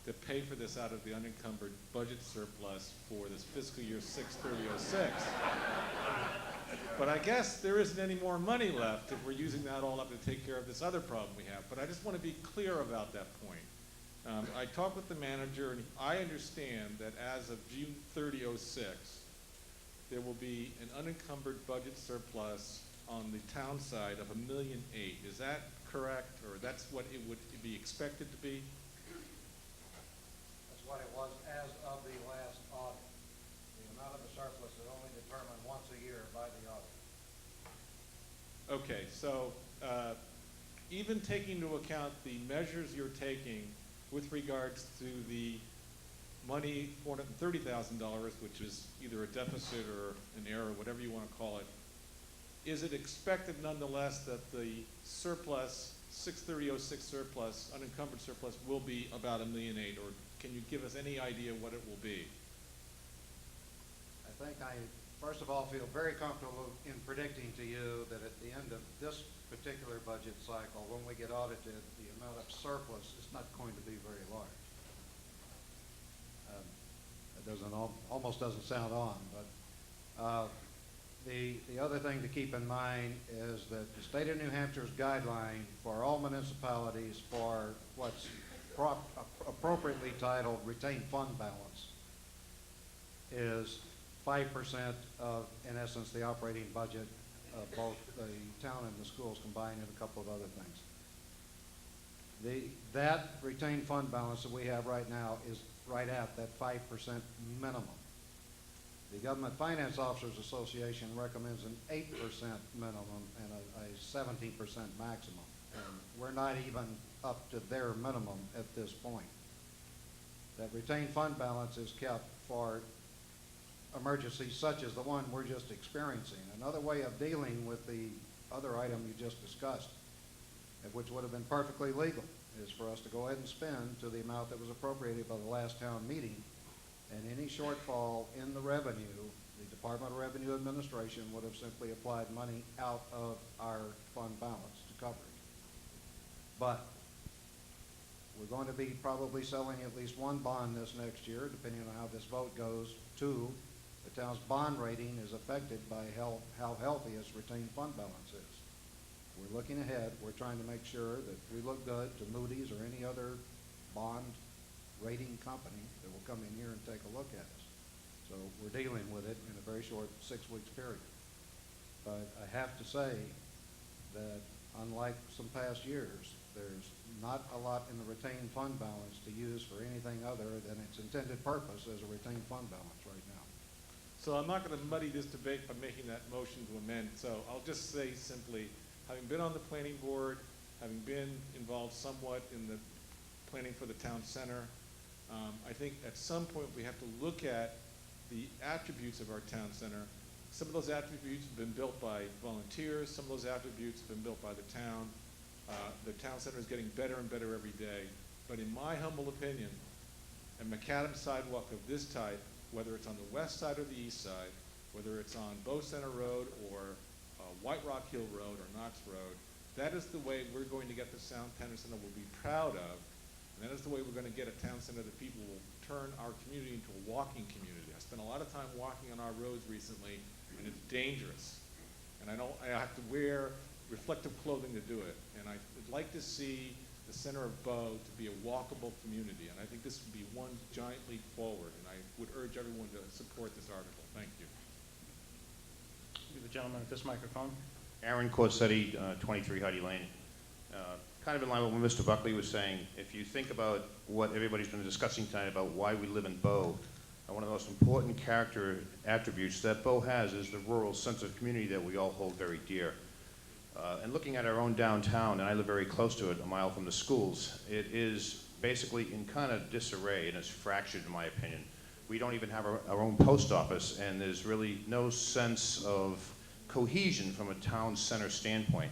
to pay for this out of the unencumbered budget surplus for this fiscal year 6/30/06. But I guess there isn't any more money left if we're using that all up to take care of this other problem we have. But I just want to be clear about that point. I talked with the manager, and I understand that as of June 30/06, there will be an unencumbered budget surplus on the town side of $1.8 million. Is that correct, or that's what it would be expected to be? That's what it was as of the last audit. The amount of the surplus is only determined once a year by the auditor. Okay, so even taking into account the measures you're taking with regards to the money, $430,000, which is either a deficit or an error, whatever you want to call it, is it expected nonetheless that the surplus, 63006 surplus, unencumbered surplus, will be about $1.8 million, or can you give us any idea what it will be? I think I, first of all, feel very comfortable in predicting to you that at the end of this particular budget cycle, when we get audited, the amount of surplus is not going to be very large. It doesn't, almost doesn't sound on, but the other thing to keep in mind is that the state of New Hampshire's guideline for all municipalities for what's appropriately titled retained fund balance is 5% of, in essence, the operating budget of both the town and the schools combined, and a couple of other things. That retained fund balance that we have right now is right at that 5% minimum. The Government Finance Officers Association recommends an 8% minimum and a 17% maximum. And we're not even up to their minimum at this point. That retained fund balance is kept for emergencies such as the one we're just experiencing. Another way of dealing with the other item you just discussed, which would have been perfectly legal, is for us to go ahead and spend to the amount that was appropriated by the last town meeting, and any shortfall in the revenue, the Department of Revenue Administration would have simply applied money out of our fund balance to cover it. But we're going to be probably selling at least one bond this next year, depending on how this vote goes. Two, the town's bond rating is affected by how healthy its retained fund balance is. We're looking ahead. We're trying to make sure that we look good to Moody's or any other bond rating company that will come in here and take a look at us. So we're dealing with it in a very short 6 weeks period. But I have to say that unlike some past years, there's not a lot in the retained fund balance to use for anything other than its intended purpose as a retained fund balance right now. So I'm not going to muddy this debate by making that motion to amend. So I'll just say simply, having been on the planning board, having been involved somewhat in the planning for the town center, I think at some point we have to look at the attributes of our town center. Some of those attributes have been built by volunteers. Some of those attributes have been built by the town. The town center is getting better and better every day. But in my humble opinion, a macadam sidewalk of this type, whether it's on the west side or the east side, whether it's on Bow Center Road or White Rock Hill Road or Knox Road, that is the way we're going to get the town center we'll be proud of. And that is the way we're going to get a town center that people will turn our community into a walking community. I spent a lot of time walking on our roads recently, and it's dangerous. And I have to wear reflective clothing to do it. And I'd like to see the center of Bow to be a walkable community. And I think this would be one giant leap forward. And I would urge everyone to support this article. Thank you. The gentleman at this microphone. Aaron Corsetti, 23 Huddy Lane. Kind of in line with what Mr. Buckley was saying, if you think about what everybody's been discussing tonight about why we live in Bow, one of the most important character attributes that Bow has is the rural sense of community that we all hold very dear. And looking at our own downtown, and I live very close to it, a mile from the schools, it is basically in kind of disarray, and it's fractured in my opinion. We don't even have our own post office, and there's really no sense of cohesion from a town center standpoint.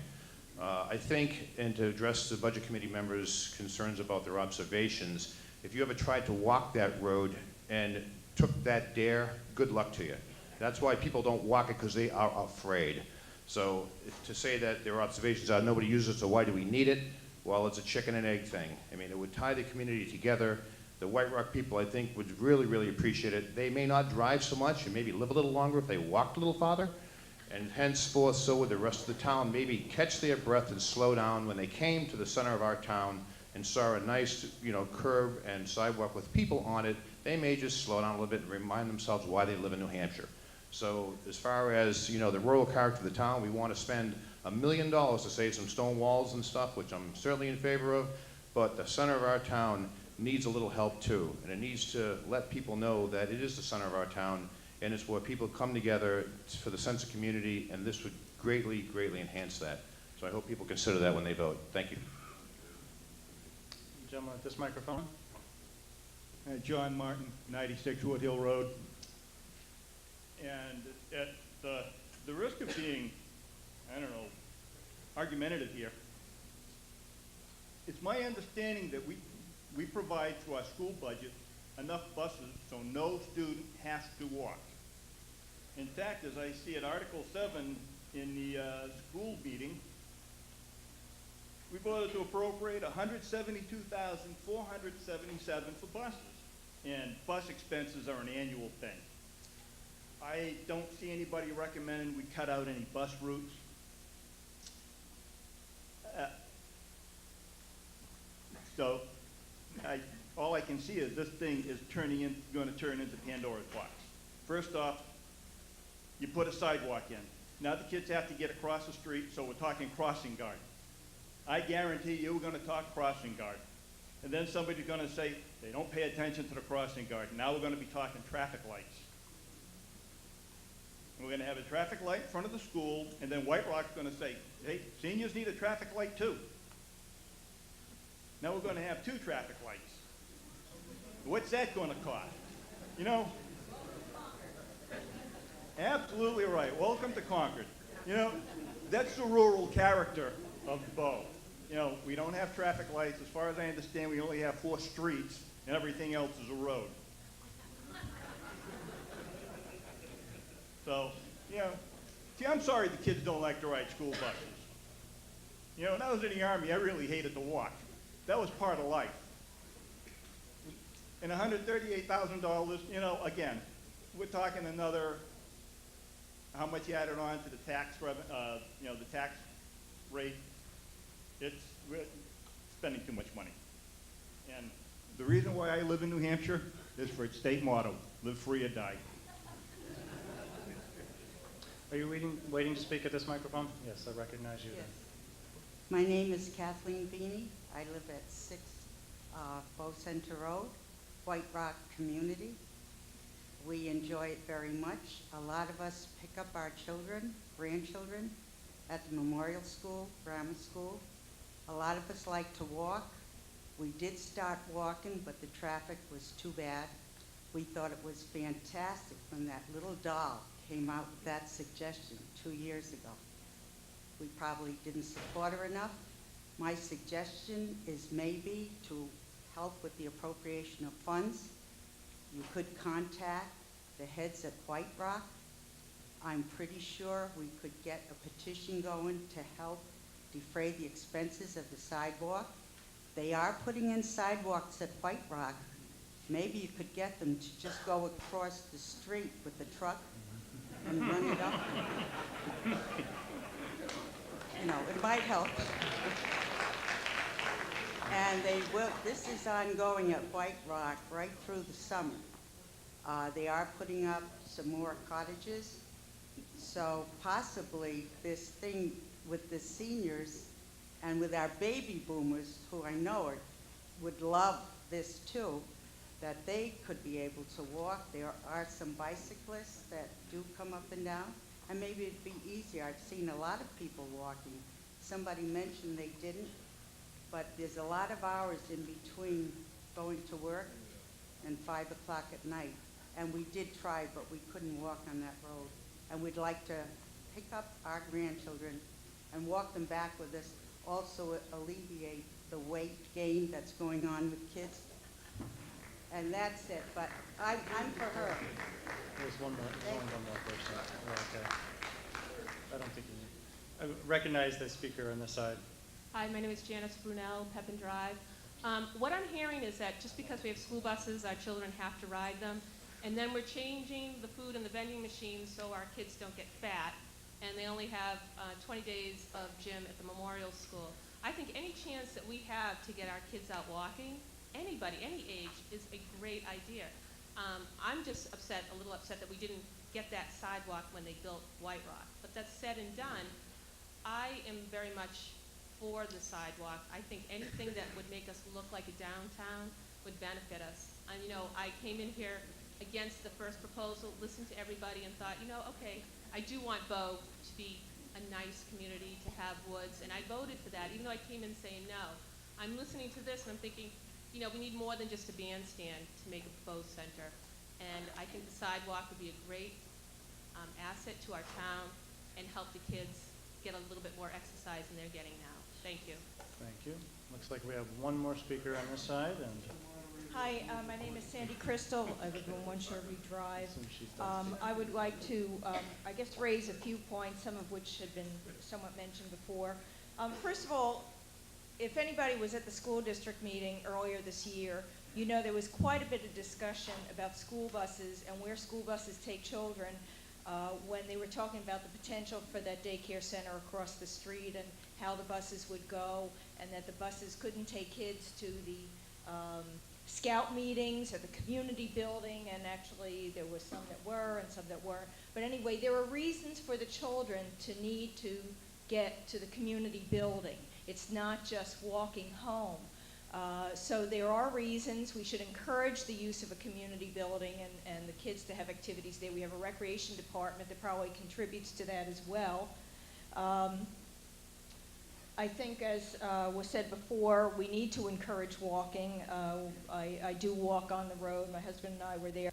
I think, and to address the Budget Committee members' concerns about their observations, if you ever tried to walk that road and took that dare, good luck to you. That's why people don't walk it, because they are afraid. So to say that their observations are nobody uses it, so why do we need it? Well, it's a chicken and egg thing. I mean, it would tie the community together. The White Rock people, I think, would really, really appreciate it. They may not drive so much and maybe live a little longer if they walked a little farther. And henceforth, so would the rest of the town maybe catch their breath and slow down when they came to the center of our town and saw a nice, curb and sidewalk with people on it. They may just slow down a little bit and remind themselves why they live in New Hampshire. So as far as, you know, the rural character of the town, we want to spend $1 million to save some stone walls and stuff, which I'm certainly in favor of, but the center of our town needs a little help too, and it needs to let people know that it is the center of our town, and it's where people come together for the sense of community, and this would greatly, greatly enhance that. So I hope people consider that when they vote. Thank you. Gentleman at this microphone. John Martin, 96 Wood Hill Road. And at the risk of being, I don't know, argumentative here, it's my understanding that we provide to our school budget enough buses so no student has to walk. In fact, as I see at Article 7 in the school meeting, we voted to appropriate $172,477 for buses. And bus expenses are an annual thing. I don't see anybody recommending we cut out any bus routes. So all I can see is this thing is going to turn into Pandora's box. First off, you put a sidewalk in. Now the kids have to get across the street, so we're talking crossing guard. I guarantee you we're going to talk crossing guard. And then somebody's going to say they don't pay attention to the crossing guard. Now we're going to be talking traffic lights. And we're going to have a traffic light in front of the school, and then White Rock's going to say, hey, seniors need a traffic light too. Now we're going to have 2 traffic lights. What's that going to cost? You know? Absolutely right. Welcome to Concord. You know, that's the rural character of Bow. You know, we don't have traffic lights. As far as I understand, we only have 4 streets, and everything else is a road. So, you know, see, I'm sorry the kids don't like to ride school buses. You know, when I was in the Army, I really hated to walk. That was part of life. And $138,000, you know, again, we're talking another, how much you added on to the tax, you know, the tax rate. We're spending too much money. And the reason why I live in New Hampshire is for its state motto, live free or die. Are you waiting to speak at this microphone? Yes, I recognize you. Yes. My name is Kathleen Beanie. I live at 6 Bow Center Road, White Rock community. We enjoy it very much. A lot of us pick up our children, grandchildren, at the Memorial School, Grammar School. A lot of us like to walk. We did start walking, but the traffic was too bad. We thought it was fantastic when that little doll came out with that suggestion 2 years ago. We probably didn't support her enough. My suggestion is maybe to help with the appropriation of funds. You could contact the heads at White Rock. I'm pretty sure we could get a petition going to help defray the expenses of the sidewalk. They are putting in sidewalks at White Rock. Maybe you could get them to just go across the street with the truck and run it up. You know, it might help. And they will, this is ongoing at White Rock right through the summer. They are putting up some more cottages. So possibly this thing with the seniors and with our baby boomers, who I know would love this too, that they could be able to walk. There are some bicyclists that do come up and down, and maybe it'd be easier. I've seen a lot of people walking. Somebody mentioned they didn't, but there's a lot of hours in between going to work and 5 o'clock at night. And we did try, but we couldn't walk on that road. And we'd like to pick up our grandchildren and walk them back with us, also alleviate the weight gain that's going on with kids. And that's it, but I'm for her. There's one more person. Oh, okay. I don't think you need. I recognize the speaker on this side. Hi, my name is Janice Brunel, Pepin Drive. What I'm hearing is that just because we have school buses, our children have to ride them, and then we're changing the food in the vending machines so our kids don't get fat, and they only have 20 days of gym at the Memorial School. I think any chance that we have to get our kids out walking, anybody, any age, is a great idea. I'm just upset, a little upset that we didn't get that sidewalk when they built White Rock. But that's said and done, I am very much for the sidewalk. I think anything that would make us look like a downtown would benefit us. And you know, I came in here against the first proposal, listened to everybody and thought, you know, okay, I do want Bow to be a nice community, to have woods, and I voted for that, even though I came in saying no. I'm listening to this and I'm thinking, you know, we need more than just a bandstand to make a Bow Center. And I think the sidewalk would be a great asset to our town and help the kids get a little bit more exercise than they're getting now. Thank you. Thank you. Looks like we have one more speaker on this side, and Hi, my name is Sandy Crystal. I live on One Sherby Drive. I would like to, I guess, raise a few points, some of which have been somewhat mentioned before. First of all, if anybody was at the school district meeting earlier this year, you know there was quite a bit of discussion about school buses and where school buses take children when they were talking about the potential for that daycare center across the street and how the buses would go, and that the buses couldn't take kids to the scout meetings or the community building, and actually there were some that were and some that weren't. But anyway, there were reasons for the children to need to get to the community building. It's not just walking home. So there are reasons. We should encourage the use of a community building and the kids to have activities there. We have a recreation department that probably contributes to that as well. I think, as was said before, we need to encourage walking. I do walk on the road. My husband and I were there